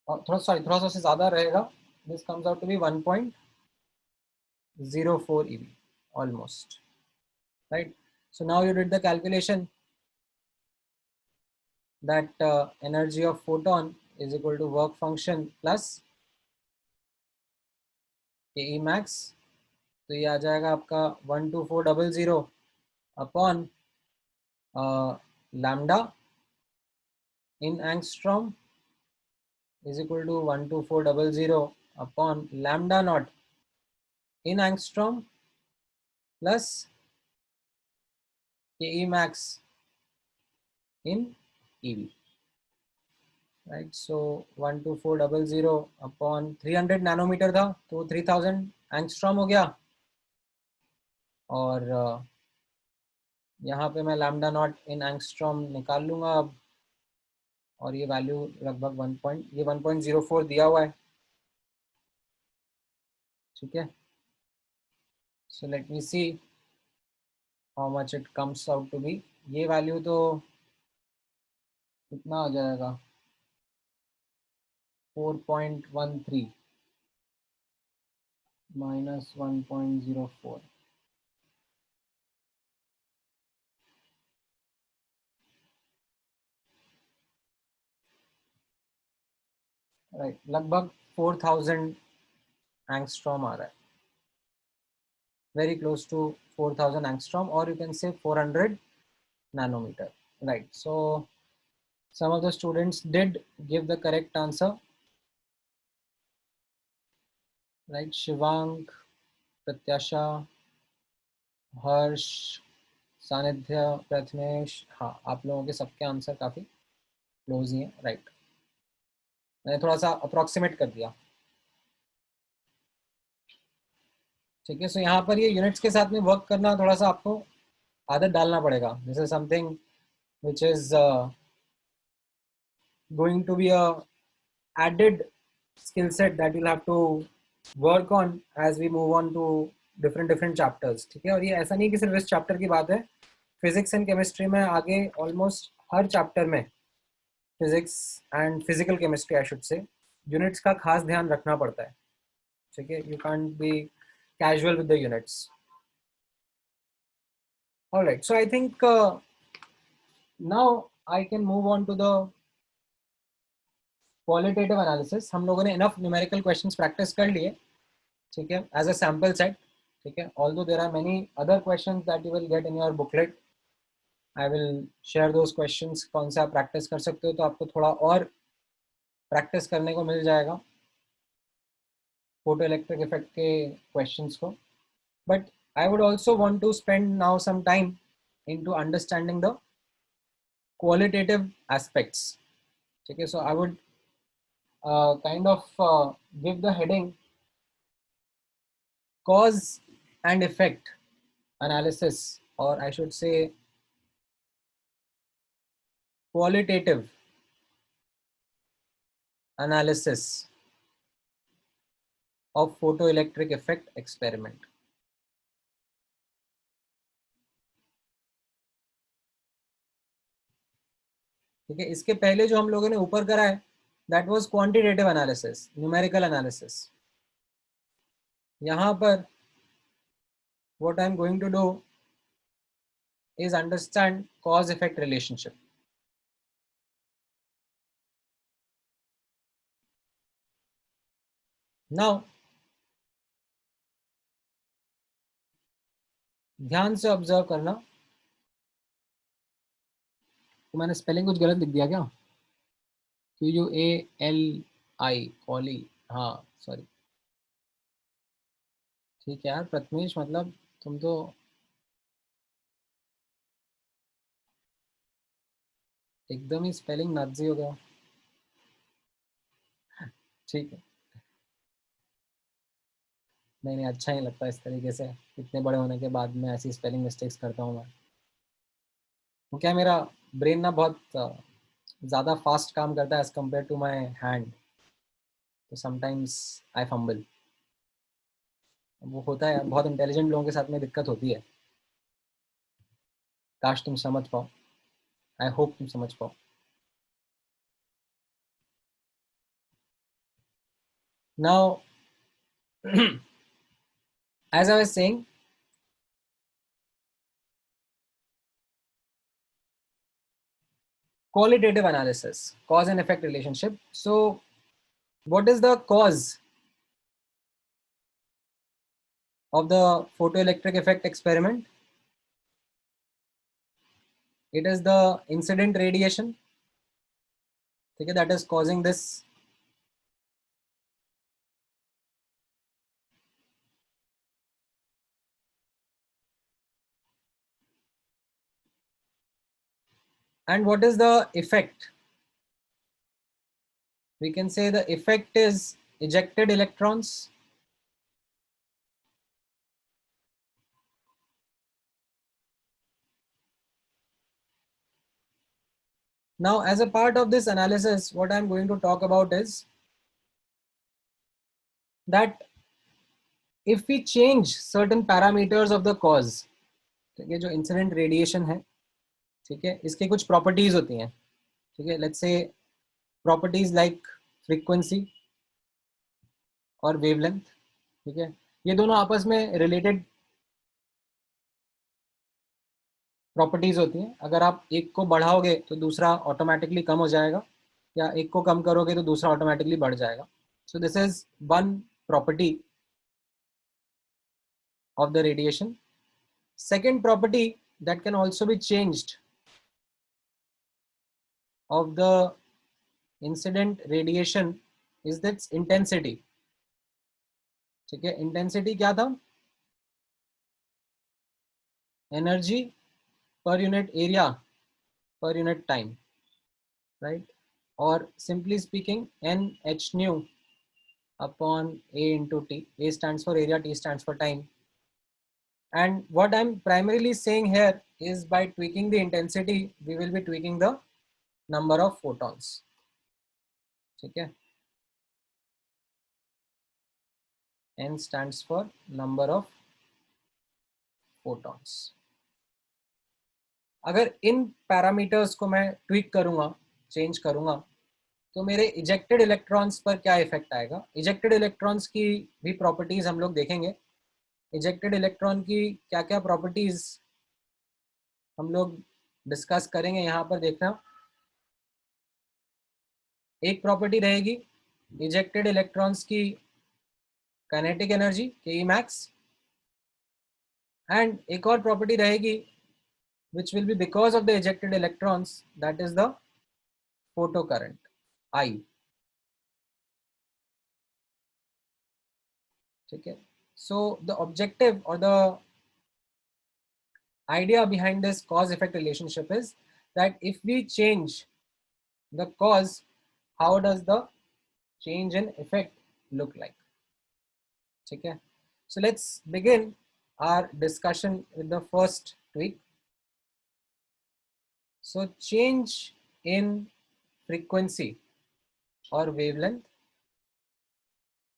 और थोड़ा सा उससे ज़्यादा रहेगा. This comes out to be 1.04 EV almost. Right. So now you did the calculation that energy of photon is equal to work function plus KE max. तो ये आ जाएगा आपका 12400 upon lambda in angstrom is equal to 12400 upon lambda naught in angstrom plus KE max in EV. Right, so 12400 upon 300 nanometre था तो 3000 angstrom हो गया. और यहाँ पे मैं लैम्डा नॉट इन एंगस्ट्रॉम निकाल लूँगा अब. और ये वैल्यू लगभग 1.04 दिया हुआ है. ठीक है. So let me see how much it comes out to be. ये वैल्यू तो कितना आ जाएगा, 4.13 माइनस 1.04. राइट, लगभग 4000 एंगस्ट्रॉम आ रहा है. Very close to 4000 angstrom, or you can say 400 nanometer. Right, so some of the students did give the correct answer. Right, Shivang, Pratyasha, हर्ष, सानिध्य, प्रथमेश, हाँ आप लोगों के सबके आंसर काफ़ी क्लोज ही हैं. राइट, मैंने थोड़ा सा अप्रोक्सीमेट कर दिया. ठीक है. सो यहाँ पर ये यूनिट्स के साथ में वर्क करना थोड़ा सा आपको आदत डालना पड़ेगा. This is something which is going to be a added skill set that you'll have to work on as we move on to different chapters. ठीक है. और ये ऐसा नहीं कि सिर्फ इस चैप्टर की बात है. फिजिक्स एंड केमिस्ट्री में आगे ऑलमोस्ट हर चैप्टर में, physics and physical chemistry I should say, units का खास ध्यान रखना पड़ता है. ठीक है. You can't be casual with the units. Alright, so I think now I can move on to the qualitative analysis. हम लोगों ने इनफ न्यूमेरिकल क्वेश्चंस प्रैक्टिस कर लिए. ठीक है, एज अ सैम्पल सेट. ठीक है, although there are many other questions that you will get in your booklet. I will share those questions, कौन से आप प्रैक्टिस कर सकते हो, तो आपको थोड़ा और प्रैक्टिस करने को मिल जाएगा फोटो इलेक्ट्रिक इफेक्ट के क्वेश्चंस को. But I would also want to spend now some time in to understanding the qualitative aspects. ठीक है, so I would kind of give the heading cause and effect analysis, or I should say qualitative analysis of photoelectric effect experiment. ठीक है, इसके पहले जो हम लोगों ने ऊपर करा है that was quantitative analysis, numerical analysis. यहाँ पर what I'm going to do is understand cause effect relationship. Now ध्यान से ऑब्जर्व करना. तो मैंने स्पेलिंग कुछ गलत लिख दिया क्या? QUALI, कॉली. हाँ सॉरी. ठीक है यार प्रथमेश, मतलब तुम तो एकदम ही स्पेलिंग नाजी हो गया. ठीक है. नहीं नहीं, अच्छा नहीं लगता इस तरीके से, इतने बड़े होने के बाद में ऐसी स्पेलिंग मिस्टेक्स करता हूँ मैं। वो क्या, मेरा ब्रेन ना बहुत ज़्यादा फास्ट काम करता है as compare to my hand, तो समटाइम्स आई फंबल। वो होता है, बहुत इंटेलिजेंट लोगों के साथ में दिक्कत होती है। काश तुम समझ पाओ, आई होप तुम समझ पाओ। Now as I was saying, qualitative analysis, cause and effect relationship. So what is the cause of the photoelectric effect experiment? It is the incident radiation, okay, that is causing this. And what is the effect? We can say the effect is ejected electrons. Now, as a part of this analysis, what I'm going to talk about is that if we change certain parameters of the cause, ठीक है, जो incident radiation है, ठीक है, इसके कुछ properties होती हैं, ठीक है, let's say properties like frequency और वेवलेंथ, ठीक है, ये दोनों आपस में रिलेटेड प्रॉपर्टीज होती हैं। अगर आप एक को बढ़ाओगे तो दूसरा ऑटोमेटिकली कम हो जाएगा, या एक को कम करोगे तो दूसरा ऑटोमेटिकली बढ़ जाएगा। So this is one property of the radiation. Second property that can also be changed of the incident radiation is that's intensity, ठीक है। इंटेंसिटी क्या था? Energy per unit area per unit time, right? और simply speaking n h nu upon A into T. A stands for area, T stands for time. And what I'm primarily saying here is by tweaking the intensity, we will be tweaking the number of photons. ठीक है? N stands for number of photons. अगर इन parameters को मैं tweak करूंगा, change करूंगा, तो मेरे ejected electrons पर क्या इफेक्ट आएगा? इजेक्टेड इलेक्ट्रॉन्स की भी प्रॉपर्टीज हम लोग देखेंगे। इजेक्टेड इलेक्ट्रॉन की क्या क्या प्रॉपर्टीज हम लोग डिस्कस करेंगे, यहाँ पर देखना। एक प्रॉपर्टी रहेगी इजेक्टेड इलेक्ट्रॉन्स की काइनेटिक एनर्जी के मैक्स, एंड एक और प्रॉपर्टी रहेगी which will be because of the ejected electrons, that is the photo current I, ठीक है। सो द ऑब्जेक्टिव और the idea behind this cause effect relationship is that if we change the cause, how does the change in effect look like? Okay, so let's begin our discussion with the first tweak. So change in frequency or wavelength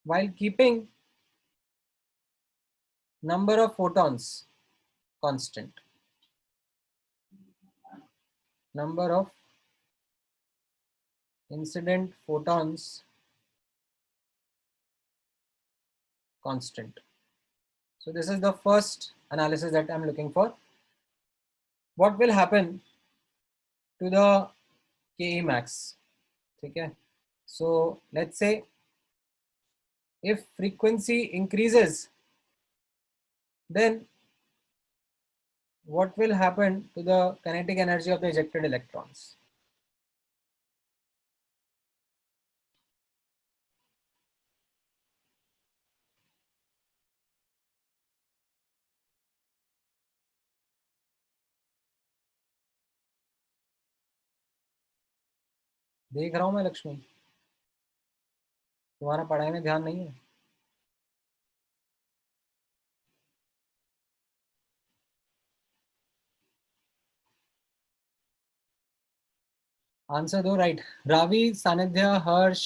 while keeping number of photons constant. Number of incident photons constant. So this is the first analysis that I'm looking for. What will happen to the Ke max? Okay, so let's say if frequency increases, then what will happen to the kinetic energy of the ejected electrons? देख रहा हूं मैं लक्ष्मी, तुम्हारा पढ़ाई में ध्यान नहीं है। आंसर दो, right. Ravi, Sanidhya, Harsh,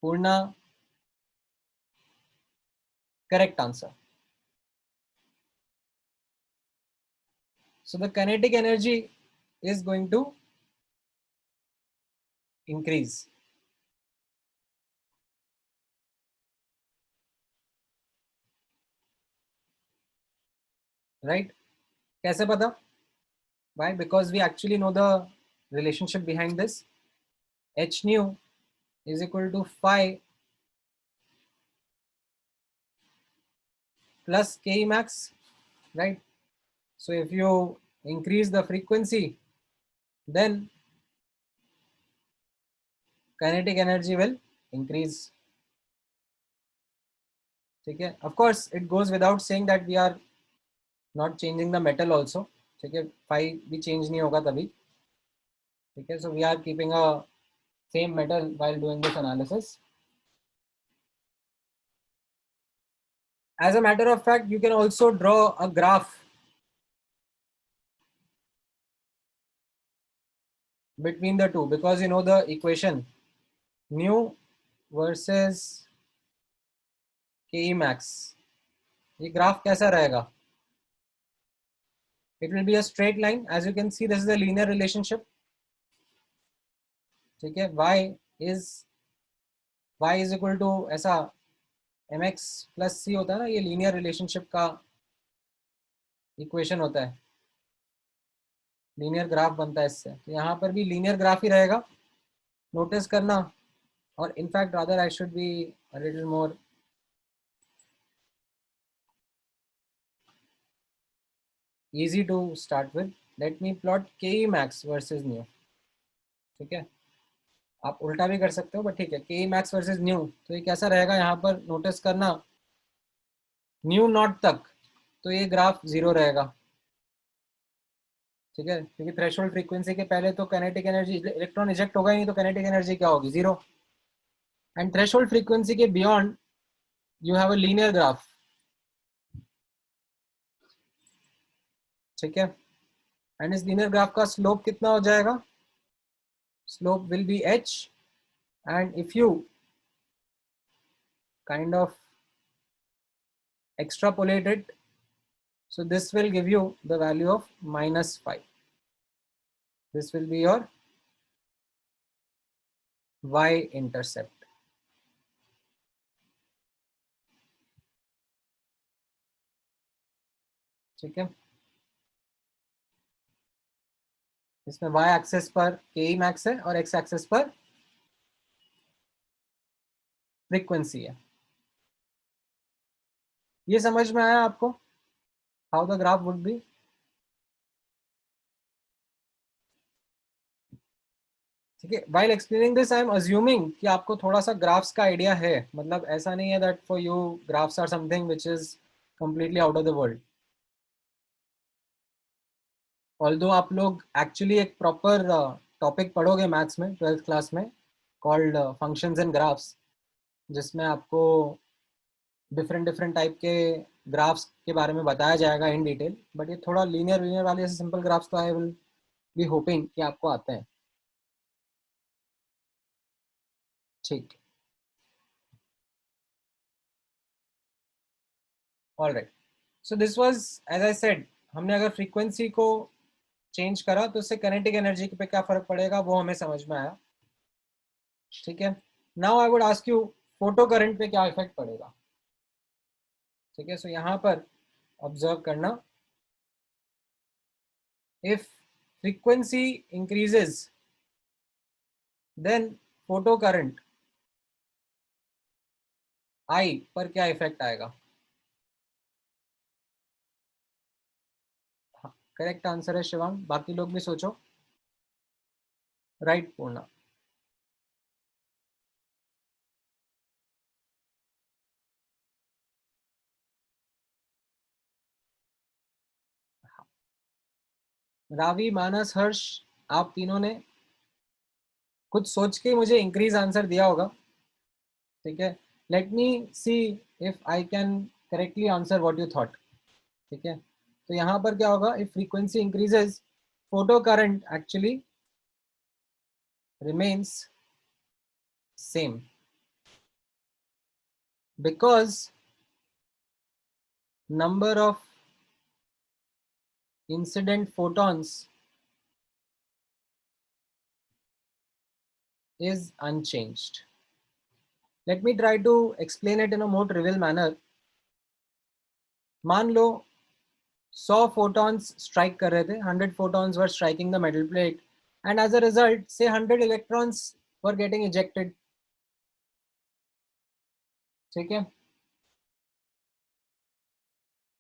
Purna, correct answer. So the kinetic energy is going to increase. Right? कैसे पता? Why? Because we actually know the relationship behind this. H nu is equal to phi plus Ke max, right? So if you increase the frequency, then kinetic energy will increase. ठीक है? Of course, it goes without saying that we are not changing the metal also. ठीक है? Phi भी change नहीं होगा तभी. ठीक है? So we are keeping a same metal while doing this analysis. As a matter of fact, you can also draw a graph between the two, because you know the equation nu versus Ke max. ये graph कैसा रहेगा? It will be a straight line. As you can see, this is a linear relationship. ठीक है? y is equal to ऐसा mx plus c होता है ना, ये linear relationship का इक्वेशन होता है, लीनियर ग्राफ बनता है इससे. तो यहाँ पर भी लीनियर ग्राफ ही रहेगा, नोटिस करना. और in fact rather I should be a little more easy to start with. Let me plot Ke max versus nu. ठीक है? आप उल्टा भी कर सकते हो, बट ठीक है. Ke max versus nu, तो ये कैसा रहेगा? यहाँ पर नोटिस करना, न्यू नॉट तक तो ये ग्राफ जीरो रहेगा. ठीक है? क्योंकि थ्रेशोल्ड फ्रीक्वेंसी के पहले तो काइनेटिक एनर्जी, इलेक्ट्रॉन इजेक्ट होगा ही नहीं, तो काइनेटिक एनर्जी क्या होगी? जीरो. एंड थ्रेशोल्ड फ्रीक्वेंसी के beyond you have a linear graph. ठीक है? एंड इस लीनियर ग्राफ का स्लोप कितना हो जाएगा? Slope will be h, and if you kind of extrapolate it, so this will give you the value of minus 5. This will be your y intercept. ठीक है? इसमें y एक्सेस पर Ke max है और x access पर frequency है. ये समझ में आया आपको how the graph would be? ठीक है? While explaining this I am assuming कि आपको थोड़ा सा ग्राफ्स का आइडिया है. मतलब ऐसा नहीं है that for you graphs are something which is completely out of the world. Although आप लोग एक्चुअली एक प्रॉपर टॉपिक पढ़ोगे मैथ्स में 12th क्लास में, कॉल्ड फंक्शंस एंड ग्राफ्स, जिसमें आपको डिफरेंट डिफरेंट टाइप के ग्राफ्स के बारे में बताया जाएगा इन डिटेल. बट ये थोड़ा लीनियर लीनियर वाले ऐसे सिंपल ग्राफ्स तो आई विल बी होपिंग कि आपको आते हैं. ठीक. All right. So this was, as I said, हमने अगर फ्रीक्वेंसी को चेंज करा तो उससे काइनेटिक एनर्जी पे क्या फर्क पड़ेगा वो हमें समझ में आया. ठीक है? Now I would ask you, photo current पे क्या इफेक्ट पड़ेगा? ठीक है? सो यहाँ पर ऑब्जर्व करना, if frequency increases then photo current I पर क्या इफेक्ट आएगा? करेक्ट आंसर है शिवांग. बाकी लोग भी सोचो. राइट पूर्णा. रावी, मानस, हर्ष, आप तीनों ने कुछ सोच के मुझे इंक्रीज आंसर दिया होगा. ठीक है? Late me see if I can correctly answer what you thought. ठीक है? तो यहाँ पर क्या होगा? If frequency increases, photo current actually remains same because number of incident photons is unchanged. Let me try to explain it in a more trivial manner. मान लो 100 photons strike कर रहे थे, 100 photons were striking the metal plate, and as a result, say 100 electrons were getting ejected. ठीक है?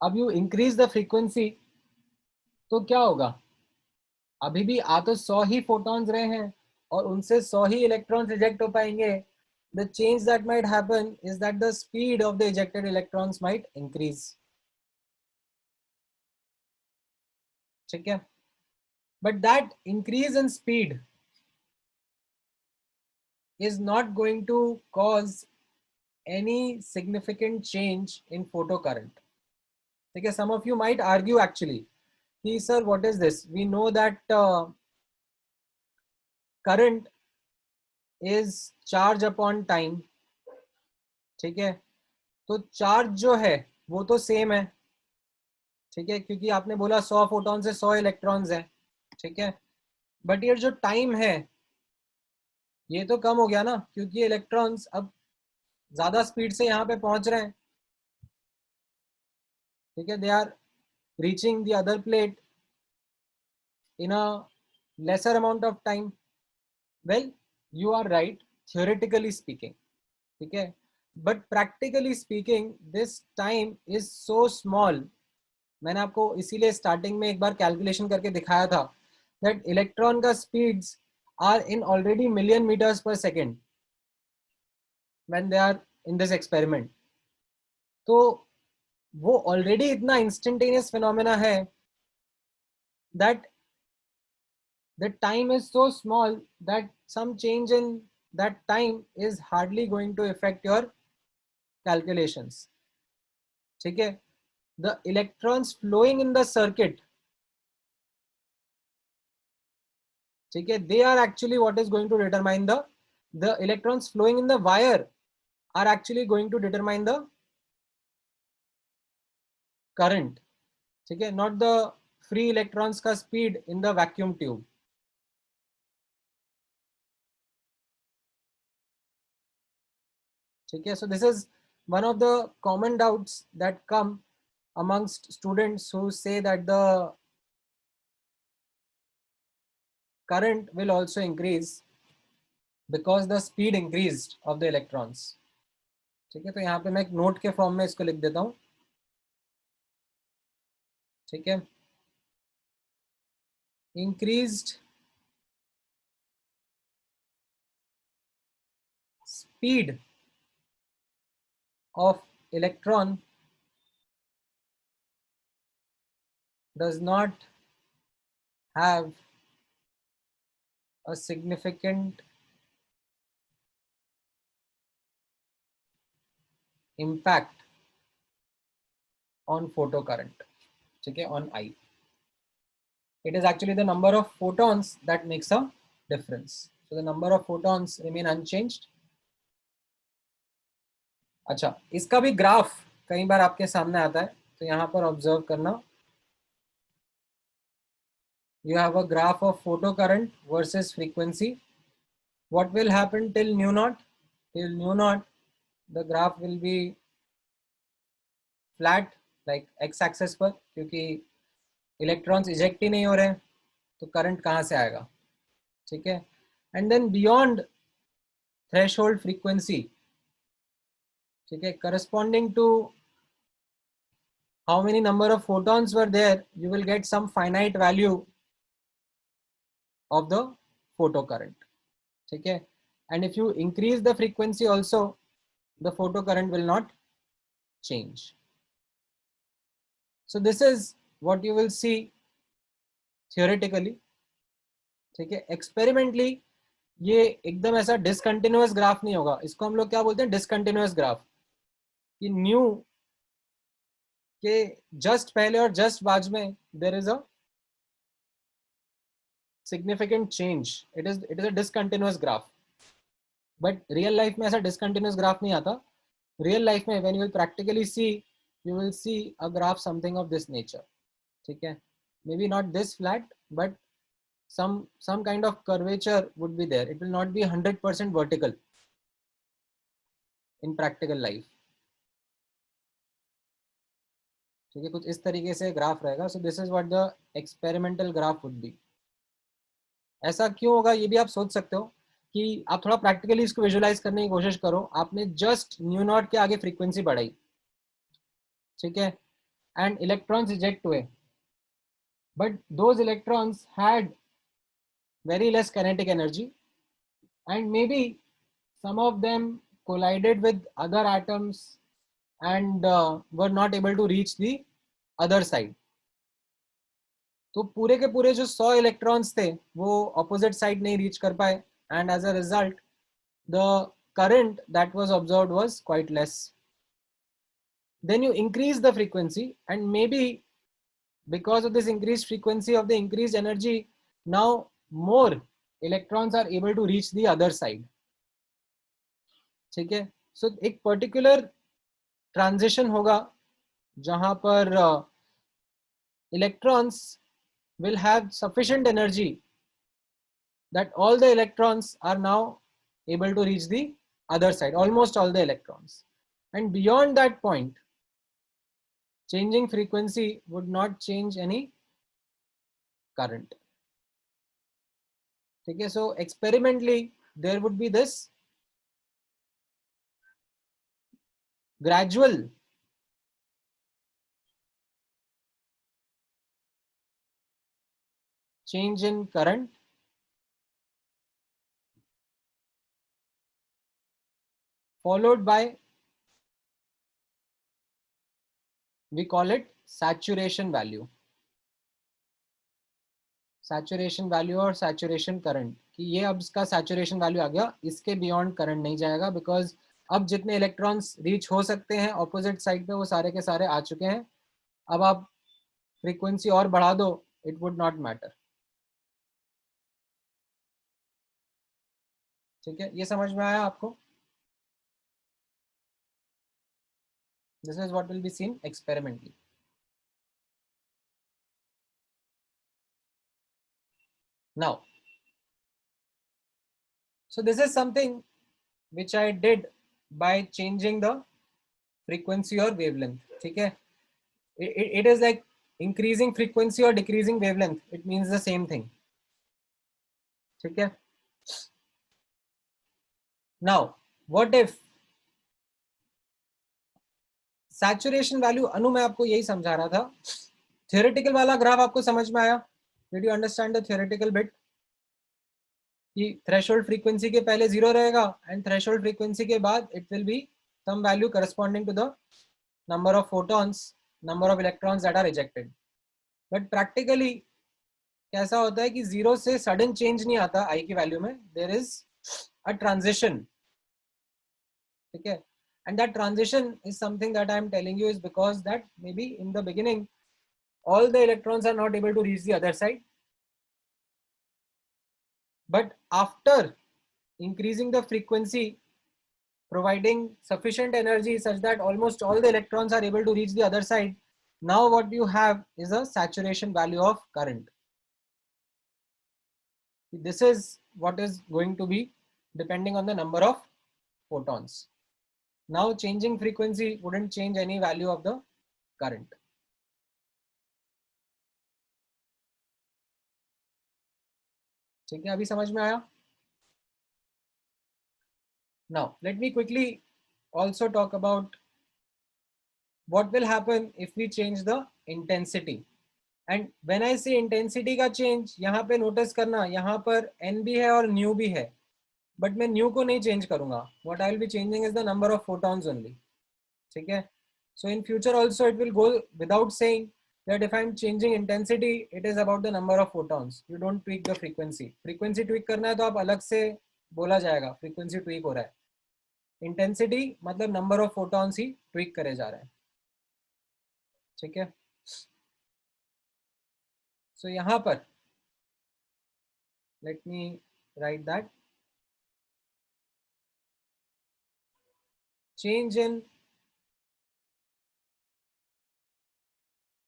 अब you increase the frequency, तो क्या होगा? अभी भी आ तो 100 ही photons रहे हैं और उनसे 100 ही electrons eject हो पाएंगे. The change that might happen is that the speed of the ejected electrons might increase. ठीक है? But that increase in speed is not going to cause any significant change in photocurrent. Okay, some of you might argue actually, sir, what is this? We know that current is charge upon time. ठीक है, तो charge जो है वो तो same है. ठीक है, क्योंकि आपने बोला 100 फोटॉन से 100 इलेक्ट्रॉन्स है. ठीक है, बट ये जो टाइम है ये तो कम हो गया ना, क्योंकि इलेक्ट्रॉन्स अब ज्यादा स्पीड से यहाँ पे पहुंच रहे हैं. ठीक है, they are reaching the other plate in a lesser amount of time. Well, you are right, theoretically speaking. ठीक है, but practically speaking this time is so small. मैंने आपको इसीलिए स्टार्टिंग में एक बार कैलकुलेशन करके दिखाया था that इलेक्ट्रॉन का speeds are in already million meters per second when they are in this experiment. तो वो ऑलरेडी इतना इंस्टेंटेनियस फिनोमेना है that the time is so small that some change in that time is hardly going to affect your calculations. ठीक है, the electrons flowing in the circuit, ठीक है, they are actually what is going to determine the electrons flowing in the wire are actually going to determine the current. ठीक है, not the free electrons का speed in the vacuum tube. ठीक है, so this is one of the common doubts that come amongst students who say that the current will also increase because the speed increased of the electrons. ठीक है, तो यहाँ पे मैं एक note के फॉर्म में इसको लिख देता हूँ. ठीक है, increased speed of electron does not have a significant impact on photocurrent. ठीक है, on I. It is actually the number of photons that makes a difference. So the number of photons remain unchanged. अच्छा, इसका भी graph कई बार आपके सामने आता है, तो यहाँ पर ऑब्जर्व करना. You have a graph of photocurrent versus frequency. What will happen till nu naught? Till nu naught, the graph will be flat like x axis पर, क्योंकि इलेक्ट्रॉन्स इजेक्ट ही नहीं हो रहे हैं, तो करंट कहाँ से आएगा. ठीक है, and then beyond threshold frequency, ठीक है, corresponding to how many number of photons were there, you will get some finite value of the photocurrent. ठीक है, and if you increase the frequency also, the photocurrent will not change. So this is what you will see theoretically. ठीक है, experimentally ये एकदम ऐसा discontinuous graph नहीं होगा. इसको हम लोग क्या बोलते हैं, डिसकंटिन्यूअस ग्राफ. कि न्यू के जस्ट पहले और जस्ट बाद में there is a significant change. It is a discontinuous graph. But real life में ऐसा discontinuous graph नहीं आता. Real life में when you will practically see, you will see a graph something of this nature. ठीक है? Maybe not this flat, but some kind of curvature would be there. It will not be 100% vertical in practical life. ठीक है, कुछ इस तरीके से graph रहेगा. सो this is what the experimental graph would be. ऐसा क्यों होगा ये भी आप सोच सकते हो कि आप थोड़ा प्रैक्टिकली इसको विजुअलाइज करने की कोशिश करो. आपने जस्ट न्यू नॉट के आगे फ्रीक्वेंसी बढ़ाई, ठीक है, एंड इलेक्ट्रॉन्स इजेक्ट हुए, but those electrons had very less kinetic energy, and maybe some of them collided with other atoms and were not able to reach the other side. तो पूरे के पूरे जो 100 इलेक्ट्रॉन्स थे वो ऑपोजिट साइड नहीं reach कर पाए, and as a result the current that was observed was quite less. Then you increase the frequency, and maybe because of this increased frequency of the increased energy, now more electrons are able to reach the other side. ठीक है. सो एक particular transition होगा जहां पर electrons will have sufficient energy that all the electrons are now able to reach the other side, almost all the electrons. And beyond that point, changing frequency would not change any current. Okay, so experimentally there would be this gradual change in current followed by, we call it saturation value. Saturation value और saturation current कि ये अब इसका saturation value आ गया, इसके beyond current नहीं जाएगा, because अब जितने इलेक्ट्रॉन्स रीच हो सकते हैं ऑपोजिट साइड पे वो सारे के सारे आ चुके हैं. अब आप फ्रीक्वेंसी और बढ़ा दो, इट वुड नॉट मैटर. ठीक है, ये समझ में आया आपको? This is what will be seen experimentally. Now, so this is something which I did by changing the frequency or wavelength. ठीक है, it is like increasing frequency or decreasing wavelength, it means the same thing. ठीक है. Now, what if saturation value, अनु मैं आपको यही समझा रहा था. theoretical वाला ग्राफ आपको समझ में आया? Did you understand the theoretical bit? कि थ्रेशोल्ड फ्रीक्वेंसी के पहले 0 रहेगा एंड थ्रेशोल्ड फ्रीक्वेंसी के बाद it will be some value corresponding to the number of photons, number of electrons that are rejected. But practically कैसा होता है कि 0 से सडन चेंज नहीं आता आई की वैल्यू में, देयर इज अ ट्रांजिशन. ठीक है, and that transition is something that I am telling you is because that may be in the beginning all the electrons are not able to reach the other side, but after increasing the frequency, providing sufficient energy such that almost all the electrons are able to reach the other side, now what you have is a saturation value of current. This is what is going to be depending on the number of photons. Now changing frequency wouldn't change any value of the current. ठीक है, अभी समझ में आया? Now let me quickly also talk about what will happen if we change the intensity. And when I say intensity का change, यहाँ पे notice करना, यहाँ पर n भी है और nu भी है, but मैं nu को नहीं change करूँगा. What I will be changing is the number of photons only. ठीक है? So in future also it will go without saying that if I am changing intensity, it is about the number of photons. You don't tweak the frequency. Frequency tweak करना है तो आप अलग से बोला जाएगा frequency tweak हो रहा है. Intensity मतलब number of photons he tweak करे जा रहे हैं. ठीक है? So यहाँ पर Let me write that. Change in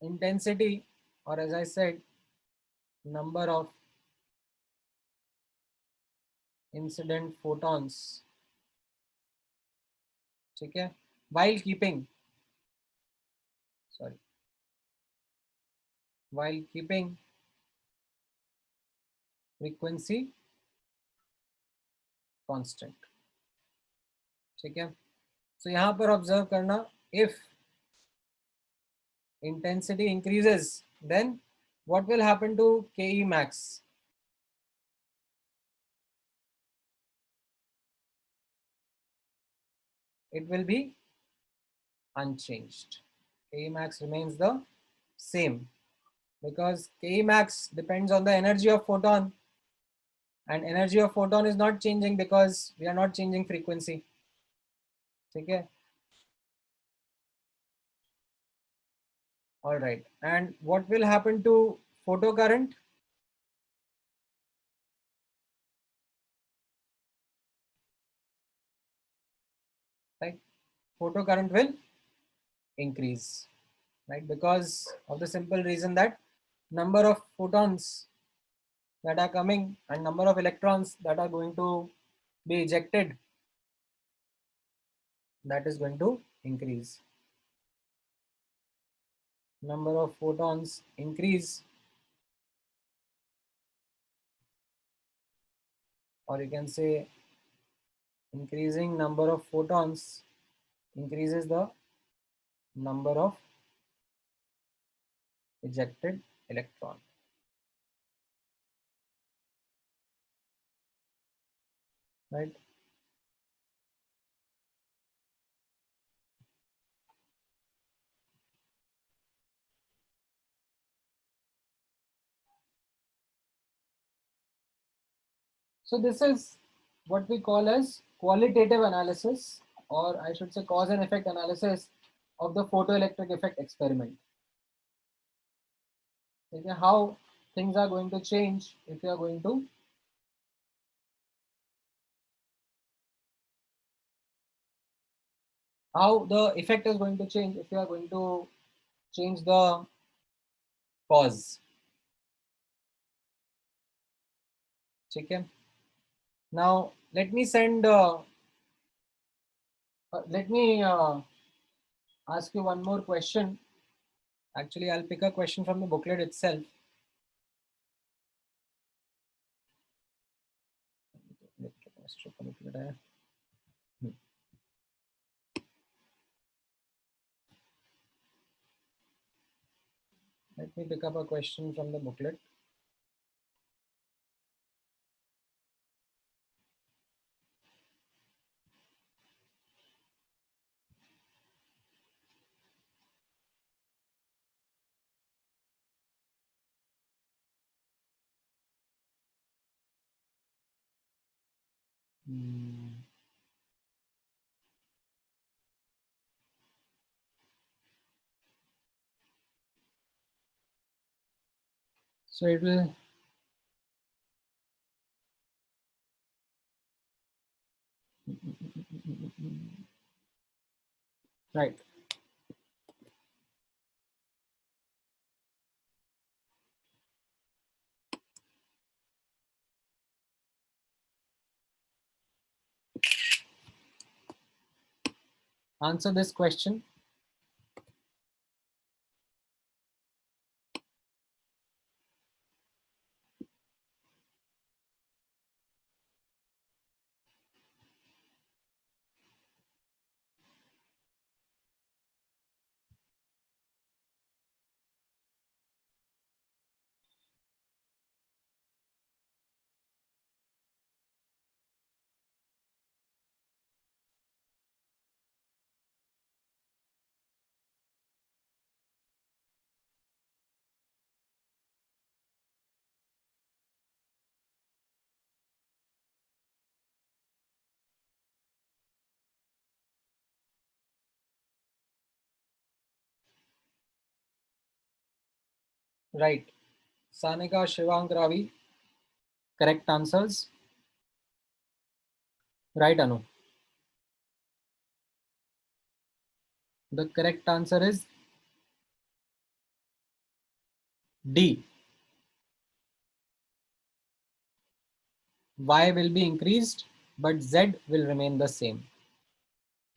intensity, or as I said, number of incident photons, ठीक है, while keeping, sorry, while keeping frequency constant, ठीक है. So यहाँ पर ऑब्जर्व करना, if intensity increases, then what will happen to Ke max? It will be unchanged. Ke max remains the same because Ke max depends on the energy of photon, and energy of photon is not changing because we are not changing frequency. ठीक है. All right. And what will happen to photocurrent? Right. Photocurrent will increase, right? Because of the simple reason that number of photons that are coming and number of electrons that are going to be ejected, that is going to increase. Number of photons increase, or you can say increasing number of photons increases the number of ejected electron, right? So this is what we call as qualitative analysis, or I should say cause and effect analysis of the photoelectric effect experiment. Okay, how things are going to change if you are going to how the effect is going to change if you are going to change the cause. Okay. Now let me ask you one more question. Actually, I'll pick a question from the booklet itself. Let me pick up a question from the booklet. So it will right. Answer this question. Right. Sanika Shivang Ravi, correct answers. Right, Anu? The correct answer is D. Y will be increased, but Z will remain the same.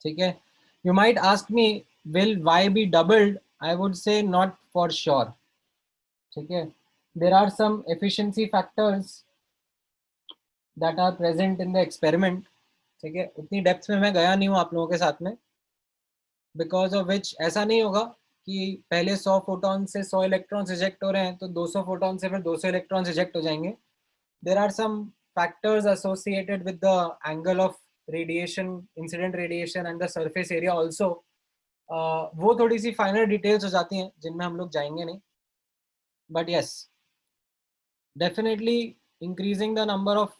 ठीक है? You might ask me, will Y be doubled? I would say not for sure. ठीक है? There are some efficiency factors that are present in the experiment. ठीक है? उतनी depth में मैं गया नहीं हूँ आप लोगों के साथ में. Because of which ऐसा नहीं होगा कि पहले 100 फोटॉन से 100 इलेक्ट्रॉन्स इजेक्ट हो रहे हैं तो 200 फोटॉन से फिर 200 इलेक्ट्रॉन्स इजेक्ट हो जाएंगे. There are some factors associated with the angle of radiation, incident radiation and the surface area also. वो थोड़ी सी फाइनल डिटेल्स हो जाती हैं जिनमें हम लोग जाएंगे नहीं. But yes, definitely increasing the number of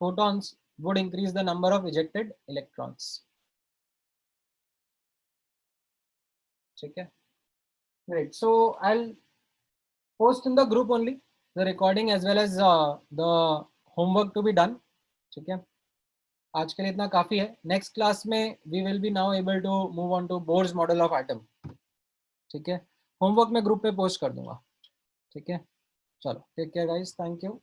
photons would increase the number of ejected electrons. ठीक है? Great. So I'll post in the group only the recording as well as the homework to be done. ठीक है? आज के लिए इतना काफी है. नेक्स्ट क्लास में we will be now able to move on to Bohr's model of atom. ठीक है? होमवर्क में ग्रुप पे पोस्ट कर दूंगा. ठीक है? चलो, take care guys, thank you.